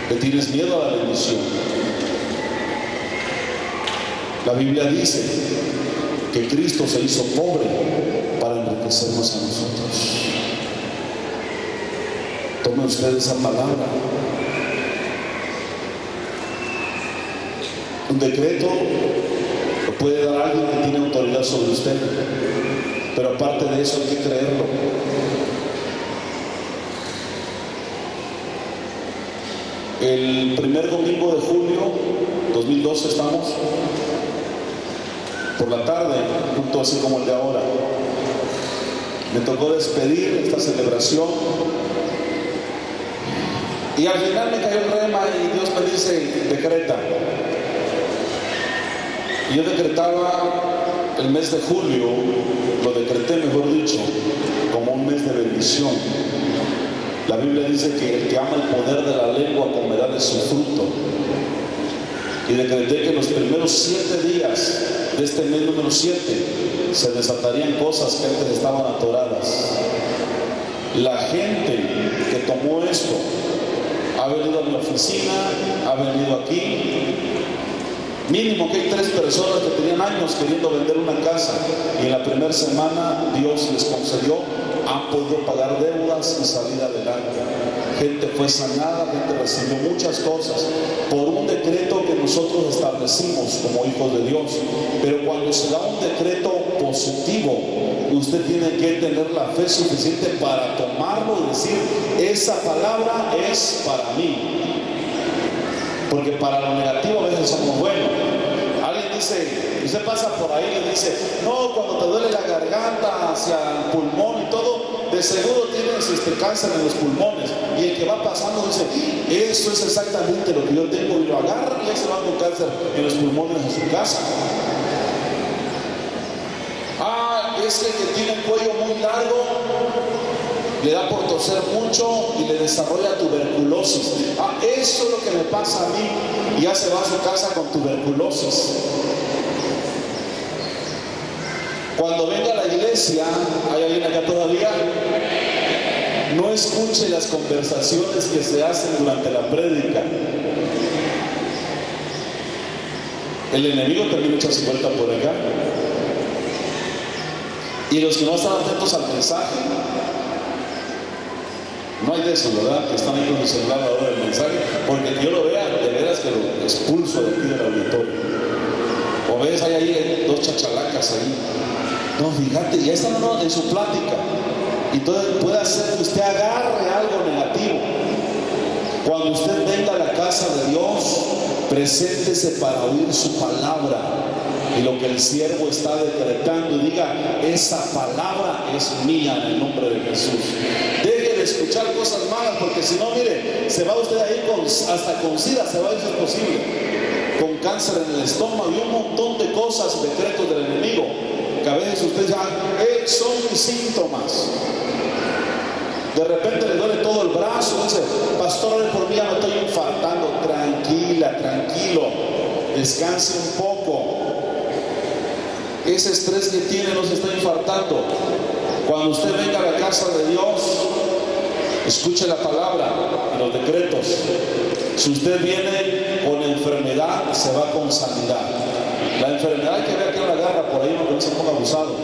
Le tienes miedo a la bendición. La Biblia dice que Cristo se hizo pobre para enriquecernos a nosotros. Tomen ustedes esa palabra. Un decreto lo puede dar alguien que tiene autoridad sobre usted, pero aparte de eso hay que creerlo. El primer domingo de julio 2012 estamos, por la tarde, junto así como el de ahora, me tocó despedir esta celebración y al final me cayó el rema y Dios me dice, decreta. Y yo decretaba el mes de julio, lo decreté, mejor dicho, como un mes de bendición. La Biblia dice que el que ama el poder de la lengua comerá de su fruto. Y decreté que los primeros 7 días de este mes número 7 se desatarían cosas que antes estaban atoradas. La gente que tomó esto ha venido a mi oficina, ha venido aquí. Mínimo que hay 3 personas que tenían años queriendo vender una casa y en la primera semana Dios les concedió, han podido pagar deudas y salir adelante. Gente fue sanada, gente recibió muchas cosas por un decreto que nosotros establecimos como hijos de Dios. Pero cuando se da un decreto positivo, usted tiene que tener la fe suficiente para tomarlo y decir, esa palabra es para mí. Porque para lo negativo a veces somos buenos. Alguien dice, usted pasa por ahí y dice, no, cuando te duele la garganta hacia el pulmón y todo, de seguro tienes cáncer en los pulmones. Y el que va pasando dice, eso es exactamente lo que yo tengo, y lo agarra y ya se va con cáncer en los pulmones de su casa. Ah, es que el que tiene el cuello muy largo le da por toser mucho y le desarrolla tuberculosis. Ah, eso es lo que me pasa a mí, y ya se va a su casa con tuberculosis. Cuando venga a la iglesia, ¿hay alguien acá todavía? No escuche las conversaciones que se hacen durante la prédica. El enemigo también echa su vuelta por acá. Y los que no están atentos al mensaje, no hay de eso, ¿verdad? Que están ahí con el celular a la hora del mensaje, porque que yo lo vea, de veras que lo expulso de aquí del auditorio. O ves, hay ahí 2 chachalacas ahí. No, fíjate, ya están en su plática. Y entonces puede hacer que usted agarre algo negativo. Cuando usted venga a la casa de Dios, preséntese para oír su palabra y lo que el siervo está decretando, y diga, esa palabra es mía en el nombre de Jesús. Deje de escuchar cosas malas, porque si no, mire, se va usted a ir hasta con SIDA, se va a ir si es posible, con cáncer en el estómago y un montón de cosas, decretos del enemigo, que a veces usted ya, son mis síntomas. De repente le duele todo el brazo, dice, pastor, ore por mí, ya me estoy infartando. Tranquila, tranquilo, descanse un poco. Ese estrés que tiene no se está infartando. Cuando usted venga a la casa de Dios, escuche la palabra y los decretos. Si usted viene con enfermedad, se va con sanidad. La enfermedad hay que ver que la agarra por ahí, no se ponga abusado.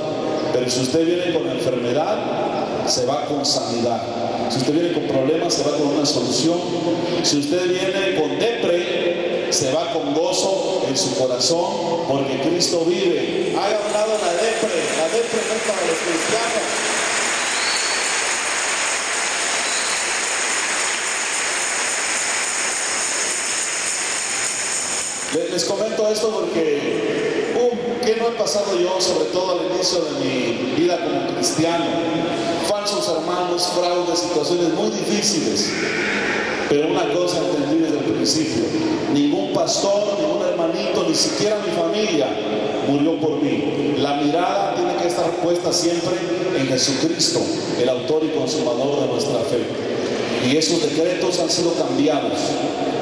Pero si usted viene con enfermedad, se va con sanidad. Si usted viene con problemas, se va con una solución. Si usted viene con depre, se va con gozo en su corazón, porque Cristo vive. Haga a un lado la depre no es para los cristianos. Les comento esto porque ¿qué no he pasado yo, sobre todo al inicio de mi vida como cristiano? Falsos hermanos, hermanos, fraudes, situaciones muy difíciles. Pero una cosa entendí desde el principio: ningún pastor, ningún hermanito, ni siquiera mi familia murió por mí. La mirada tiene que estar puesta siempre en Jesucristo, el autor y consumador de nuestra fe. Y esos decretos han sido cambiados.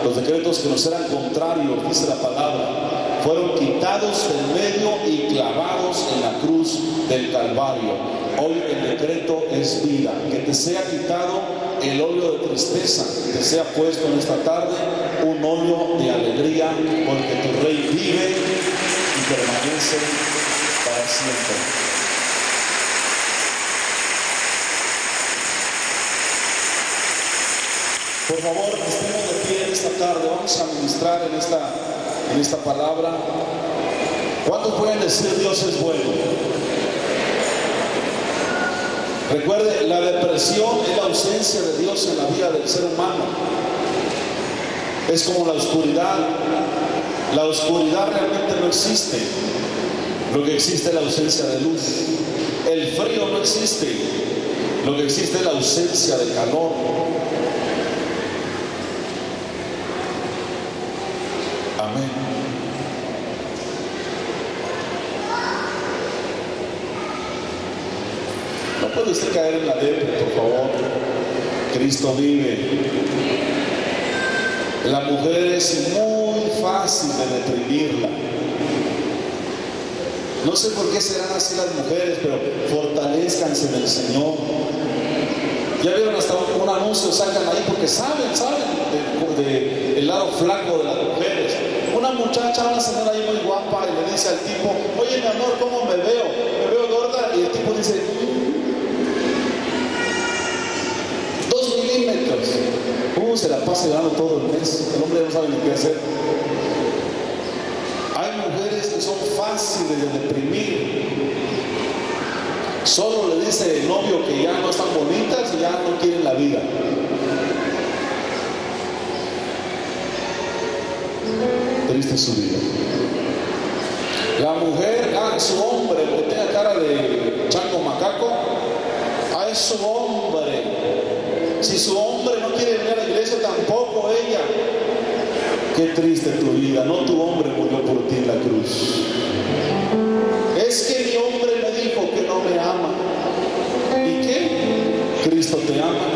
Los decretos que nos eran contrarios, dice la palabra, fueron quitados del medio y clavados en la cruz del Calvario. Hoy el decreto es vida. Que te sea quitado el óleo de tristeza, que te sea puesto en esta tarde un óleo de alegría, porque tu Rey vive y permanece para siempre. Por favor, estemos de pie en esta tarde. Vamos a ministrar en esta palabra. ¿Cuántos pueden decir Dios es bueno? Recuerde, la depresión es la ausencia de Dios en la vida del ser humano. Es como la oscuridad. La oscuridad realmente no existe. Lo que existe es la ausencia de luz. El frío no existe. Lo que existe es la ausencia de calor. Amén. No puede usted caer en la depre, por favor. Cristo vive. La mujer es muy fácil de deprimirla. No sé por qué serán así las mujeres, pero fortalezcanse en el Señor. Ya vieron, hasta un anuncio sacan ahí porque saben del lado flaco de las mujeres. Una muchacha, una señora ahí muy guapa, y le dice al tipo: oye, mi amor, ¿cómo me veo? Me veo gorda. Y el tipo dice: 2 milímetros. Se la pasa llevando todo el mes. El hombre no sabe ni qué hacer. Hay mujeres que son fáciles de deprimir. Solo le dice el novio que ya no están bonitas y ya no quieren la vida. Triste su vida. La mujer, su hombre, que tenga cara de chango macaco, es su hombre. Si su hombre no quiere venir a la iglesia, tampoco ella. Qué triste tu vida. No, tu hombre murió por ti en la cruz. Es que mi hombre me dijo que no me ama. ¿Y qué? Cristo te ama.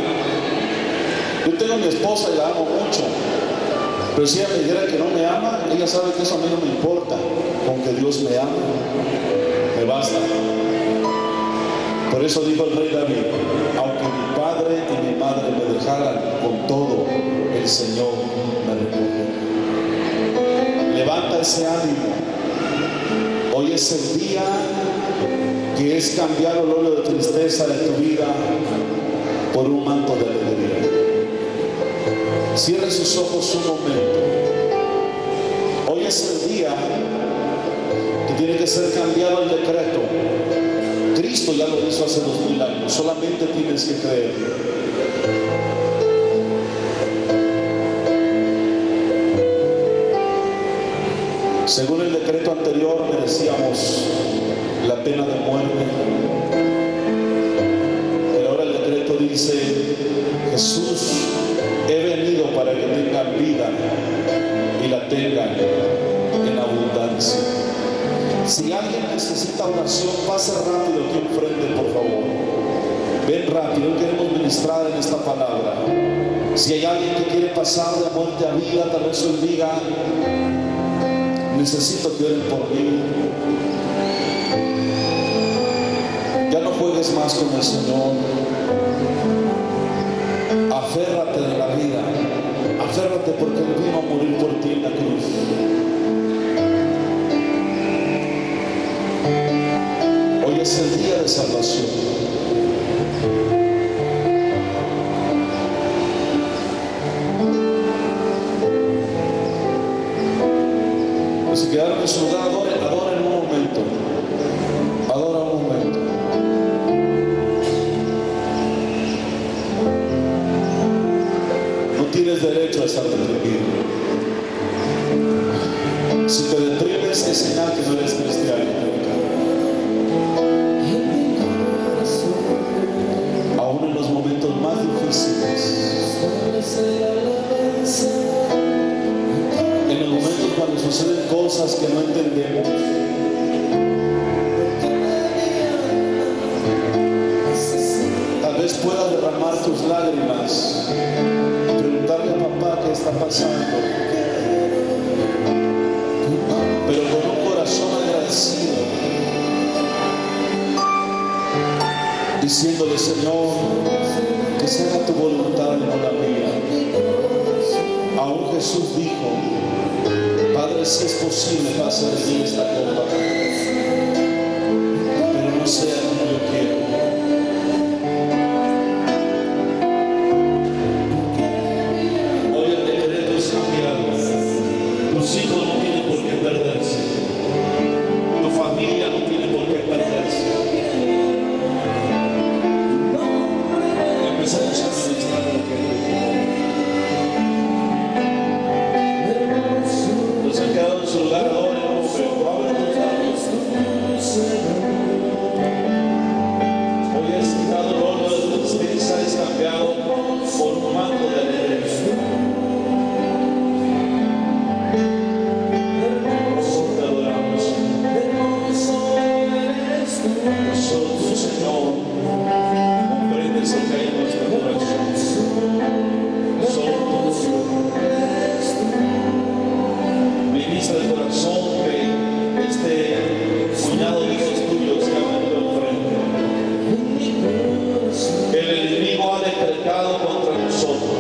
Yo tengo a mi esposa y la amo mucho. Pero si ella me dijera que no me ama, ella sabe que eso a mí no me importa. Con que Dios me ama, me basta. Por eso dijo el rey David: aunque mi padre y mi madre me dejaran, con todo el Señor me recoge. Levanta ese ánimo. Hoy es el día que es cambiar el óleo de tristeza de tu vida por un manto de alegría. Cierre sus ojos un momento. Hoy es el día que tiene que ser cambiado el decreto. Cristo ya lo hizo hace 2000 años. Solamente tienes que creer. Según el decreto anterior, merecíamos la pena de muerte. Pero ahora el decreto dice: Jesús, he venido para que tengan vida y la tengan en abundancia. Si alguien necesita oración, pase rápido aquí enfrente, por favor. Ven rápido, queremos ministrar en esta palabra. Si hay alguien que quiere pasar de muerte a vida, tal vez hoy diga: necesito que oren por mí. Ya no juegues más con el Señor. Aférrate de la vida. Aférrate, porque Él vino a morir por ti en la cruz. Hoy es el día de salvación. Pues si quedaron en su lugar, adoren un momento. Adora un momento. No tienes derecho a estar deprimido. Si te deprimes, es señal que no eres cristiano. Aún en los momentos suceden cosas que no entendemos. Tal vez puedas derramar tus lágrimas y preguntarle a papá qué está pasando, pero con un corazón agradecido, diciéndole: Señor, que sea tu voluntad y no la mía. Aún Jesús dijo: Padre, si es posible, pasa de mí esta copa, pero no sea como yo quiero. Hoy el decreto es cambiado. Tus hijos no tienen por qué perderse. Tu familia no tiene por qué perderse. Empezamos a ministrar lo que los han quedado en su lugar ahora. Abre tus labios. Hoy es quitado el óleo de tu tristeza, es cambiado por un manto de alegría. Te adoramos. Solo tú, Señor, comprendes lo que hay en nuestro corazón. Solo tú. Ministra el corazón de este puñado de hijos tuyos que han venido enfrente. El enemigo ha decretado contra nosotros.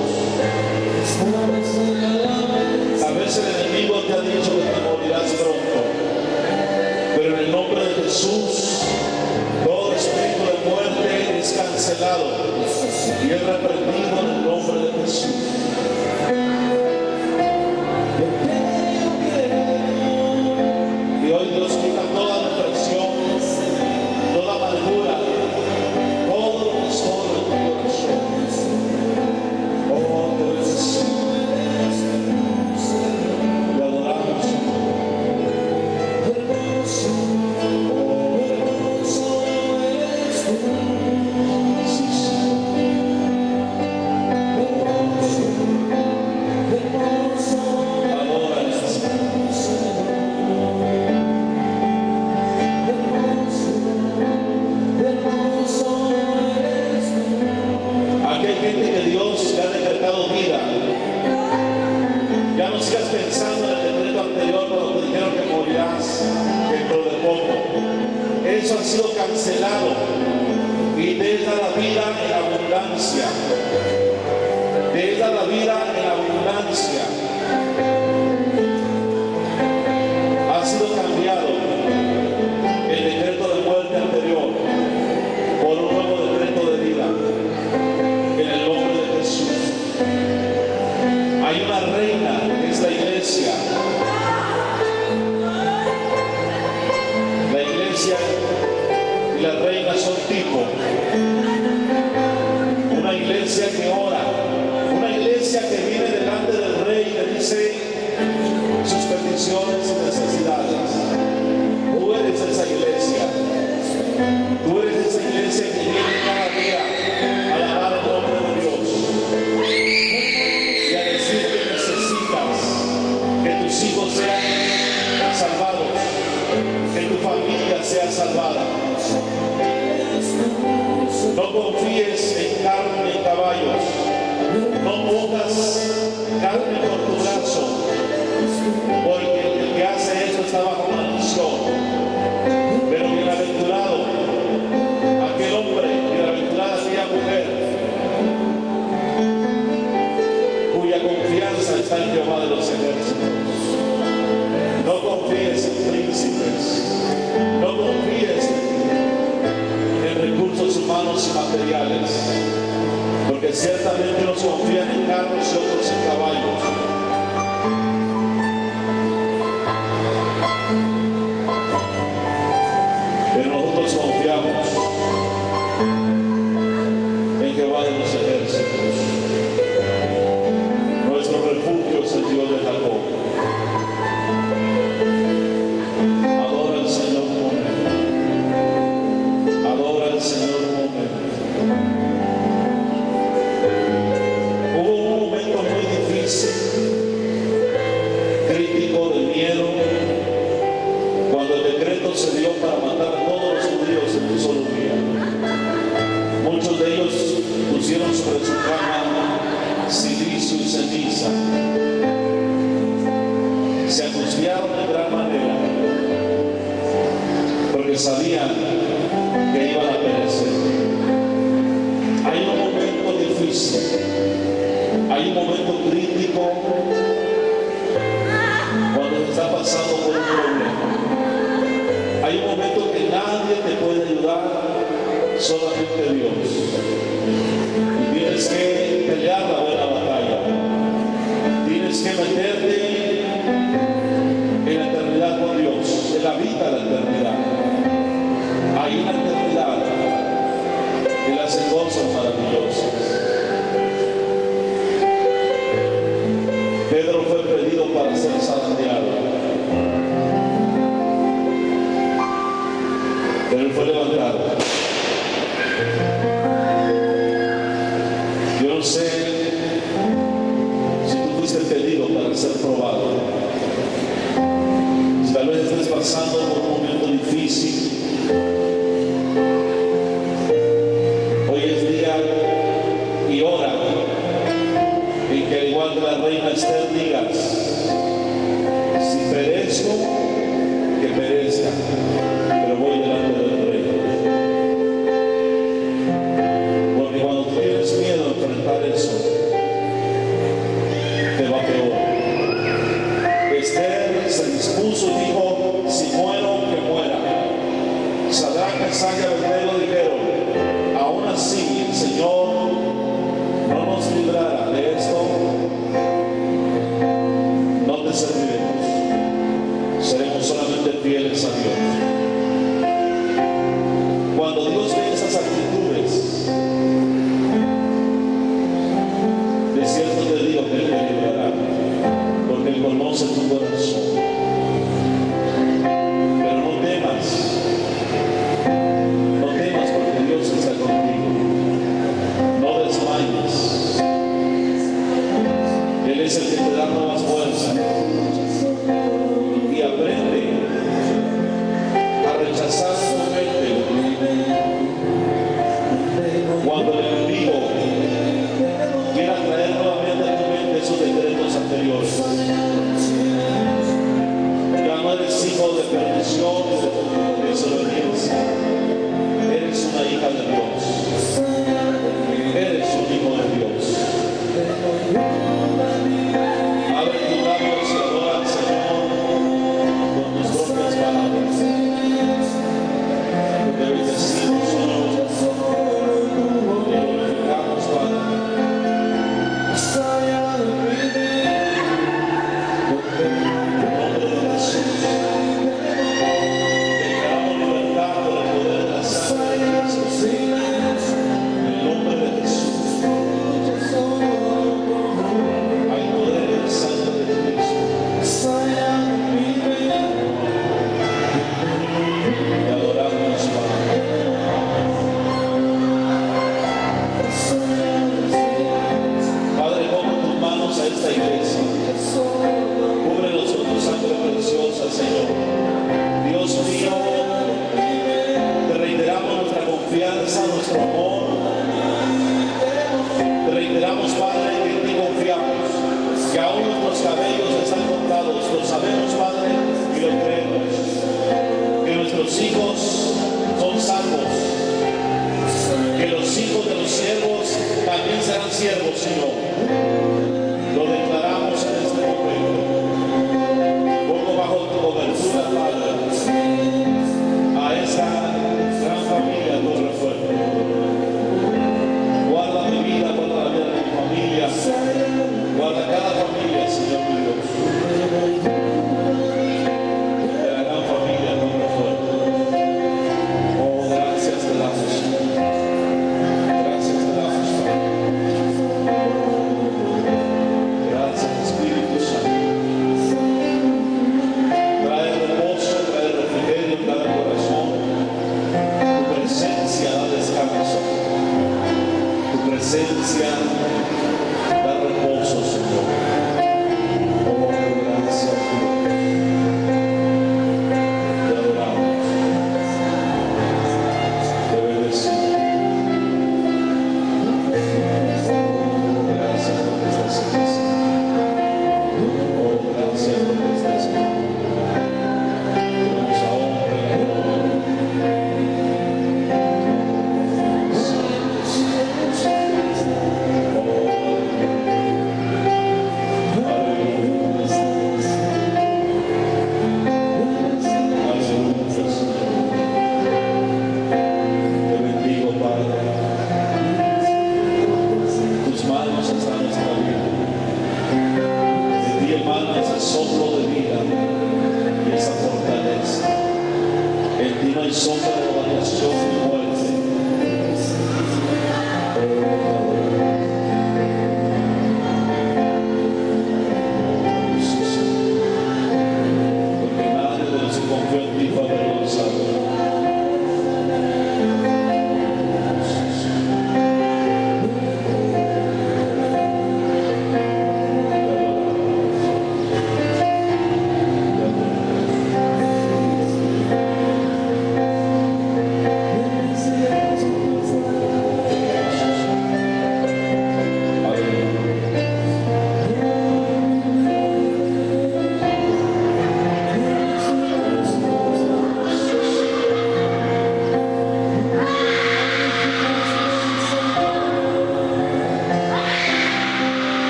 A veces el enemigo te ha dicho que te morirás pronto, pero en el nombre de Jesús todo espíritu de muerte es cancelado y es reprendido en el nombre de Jesús. Y hoy Dios quita toda depresión, toda amargura, todo lo que sobra en tu corazón. Oh, te bendecimos, te adoramos. Sí, aquí hay gente que Dios le ha decretado vida. Ya no sigas pensando en el decreto anterior cuando te dijeron que morirás dentro de poco. Eso ha sido cancelado y te da la vida en abundancia. Te da la vida en abundancia. Ha sido cambiado el decreto de muerte anterior por un nuevo decreto de vida en el nombre de Jesús. Hay una reina en esta iglesia. La iglesia y la reina son tipo. Una iglesia que ora, una iglesia que viene delante del rey y le dice sus peticiones y necesidades. Tú eres esa iglesia. Tú eres esa iglesia que viene cada día a alabar el nombre de Dios y a decir que necesitas que tus hijos sean salvados, que tu familia sea salvada. No confíes en carne y en caballos. No pongas carne por tu brazo, porque el que hace esto está bajo maldición. Pero bienaventurado aquel hombre, bienaventurada aquella mujer cuya confianza está en Jehová de los ejércitos. No confíes en príncipes, no confíes en recursos humanos y materiales, porque ciertamente unos confían en carros y otros en caballos. Pero nosotros confiamos en Jehová de los ejércitos. Nuestro refugio es el Dios de Jacob. Adora al Señor un momento. Adora al Señor un momento. Hubo un momento muy difícil, crítico, de miedo, ayudar solamente Dios. Y tienes que pelear la buena batalla. Tienes que meterte en la eternidad con Dios, en la vida de la eternidad. Hay una eternidad que hace cosas maravillosas. Pedro fue pedido para ser zarandeado, pero él fue levantado. Yo no sé si tú fuiste pedido para ser probado. Si tal vez estés pasando por un momento difícil, hoy es día y hora en que, al igual que la reina Esther, digas: si perezco, que perezca, pero voy delante del rey. Porque cuando tú tienes miedo a enfrentar eso, te va peor. Esther se dispuso y dijo: si muero, que muera. Sadrach, Mesach y Abednego dijeron: aún así el Señor no nos librará de esto, no te serviremos, seremos solamente fieles a Dios. Cuando Dios ve esas actitudes, de cierto te digo que Él te librará, porque Él conoce tu corazón. Pero no temas porque Dios está contigo. No desmayes. Él es el que te da nuevas fuerzas. Y aprende a rechazar tu mente cuando el enemigo quiera traer nuevamente a tu mente esos decretos anteriores. Ya no eres hijo de perdición y de desobediencia. Eres una hija de Dios. Eres un hijo de Dios. Abre tus labios y adora al Señor con tus propias palabras. Te bendecimos, Señor. Te glorificamos, Padre. En nombre de Jesús. Declaramos libertad por el poder de la sangre de Jesús. En el nombre de Jesús. Hay poder en la sangre de Cristo. Te adoramos, Padre. Padre, pongo en tus manos a esta iglesia. Cúbrelos con tu sangre preciosa, Señor. Dios mío, te reiteramos nuestra confianza, nuestro amor. Te reiteramos, Padre, que en ti confiamos, que aún nuestros cabellos están contados. Lo sabemos, Padre, y lo creemos. Que nuestros hijos son salvos, que los hijos de los siervos también serán siervos, Señor. Lo declaramos en este momento. Pongo bajo tu cobertura, Padre, a esta gran familia, Torre Fuerte. Guarda mi vida, guarda la vida de mi familia, guarda cada familia, Señor mi Dios. De la gran familia, Torre Fuerte. Oh, gracias te damos, Señor. Gracias te damos, Padre. Gracias, Espíritu Santo. Trae reposo, trae refrigerio en cada corazón. Tu presencia da descanso. Tu presencia da reposo, Señor.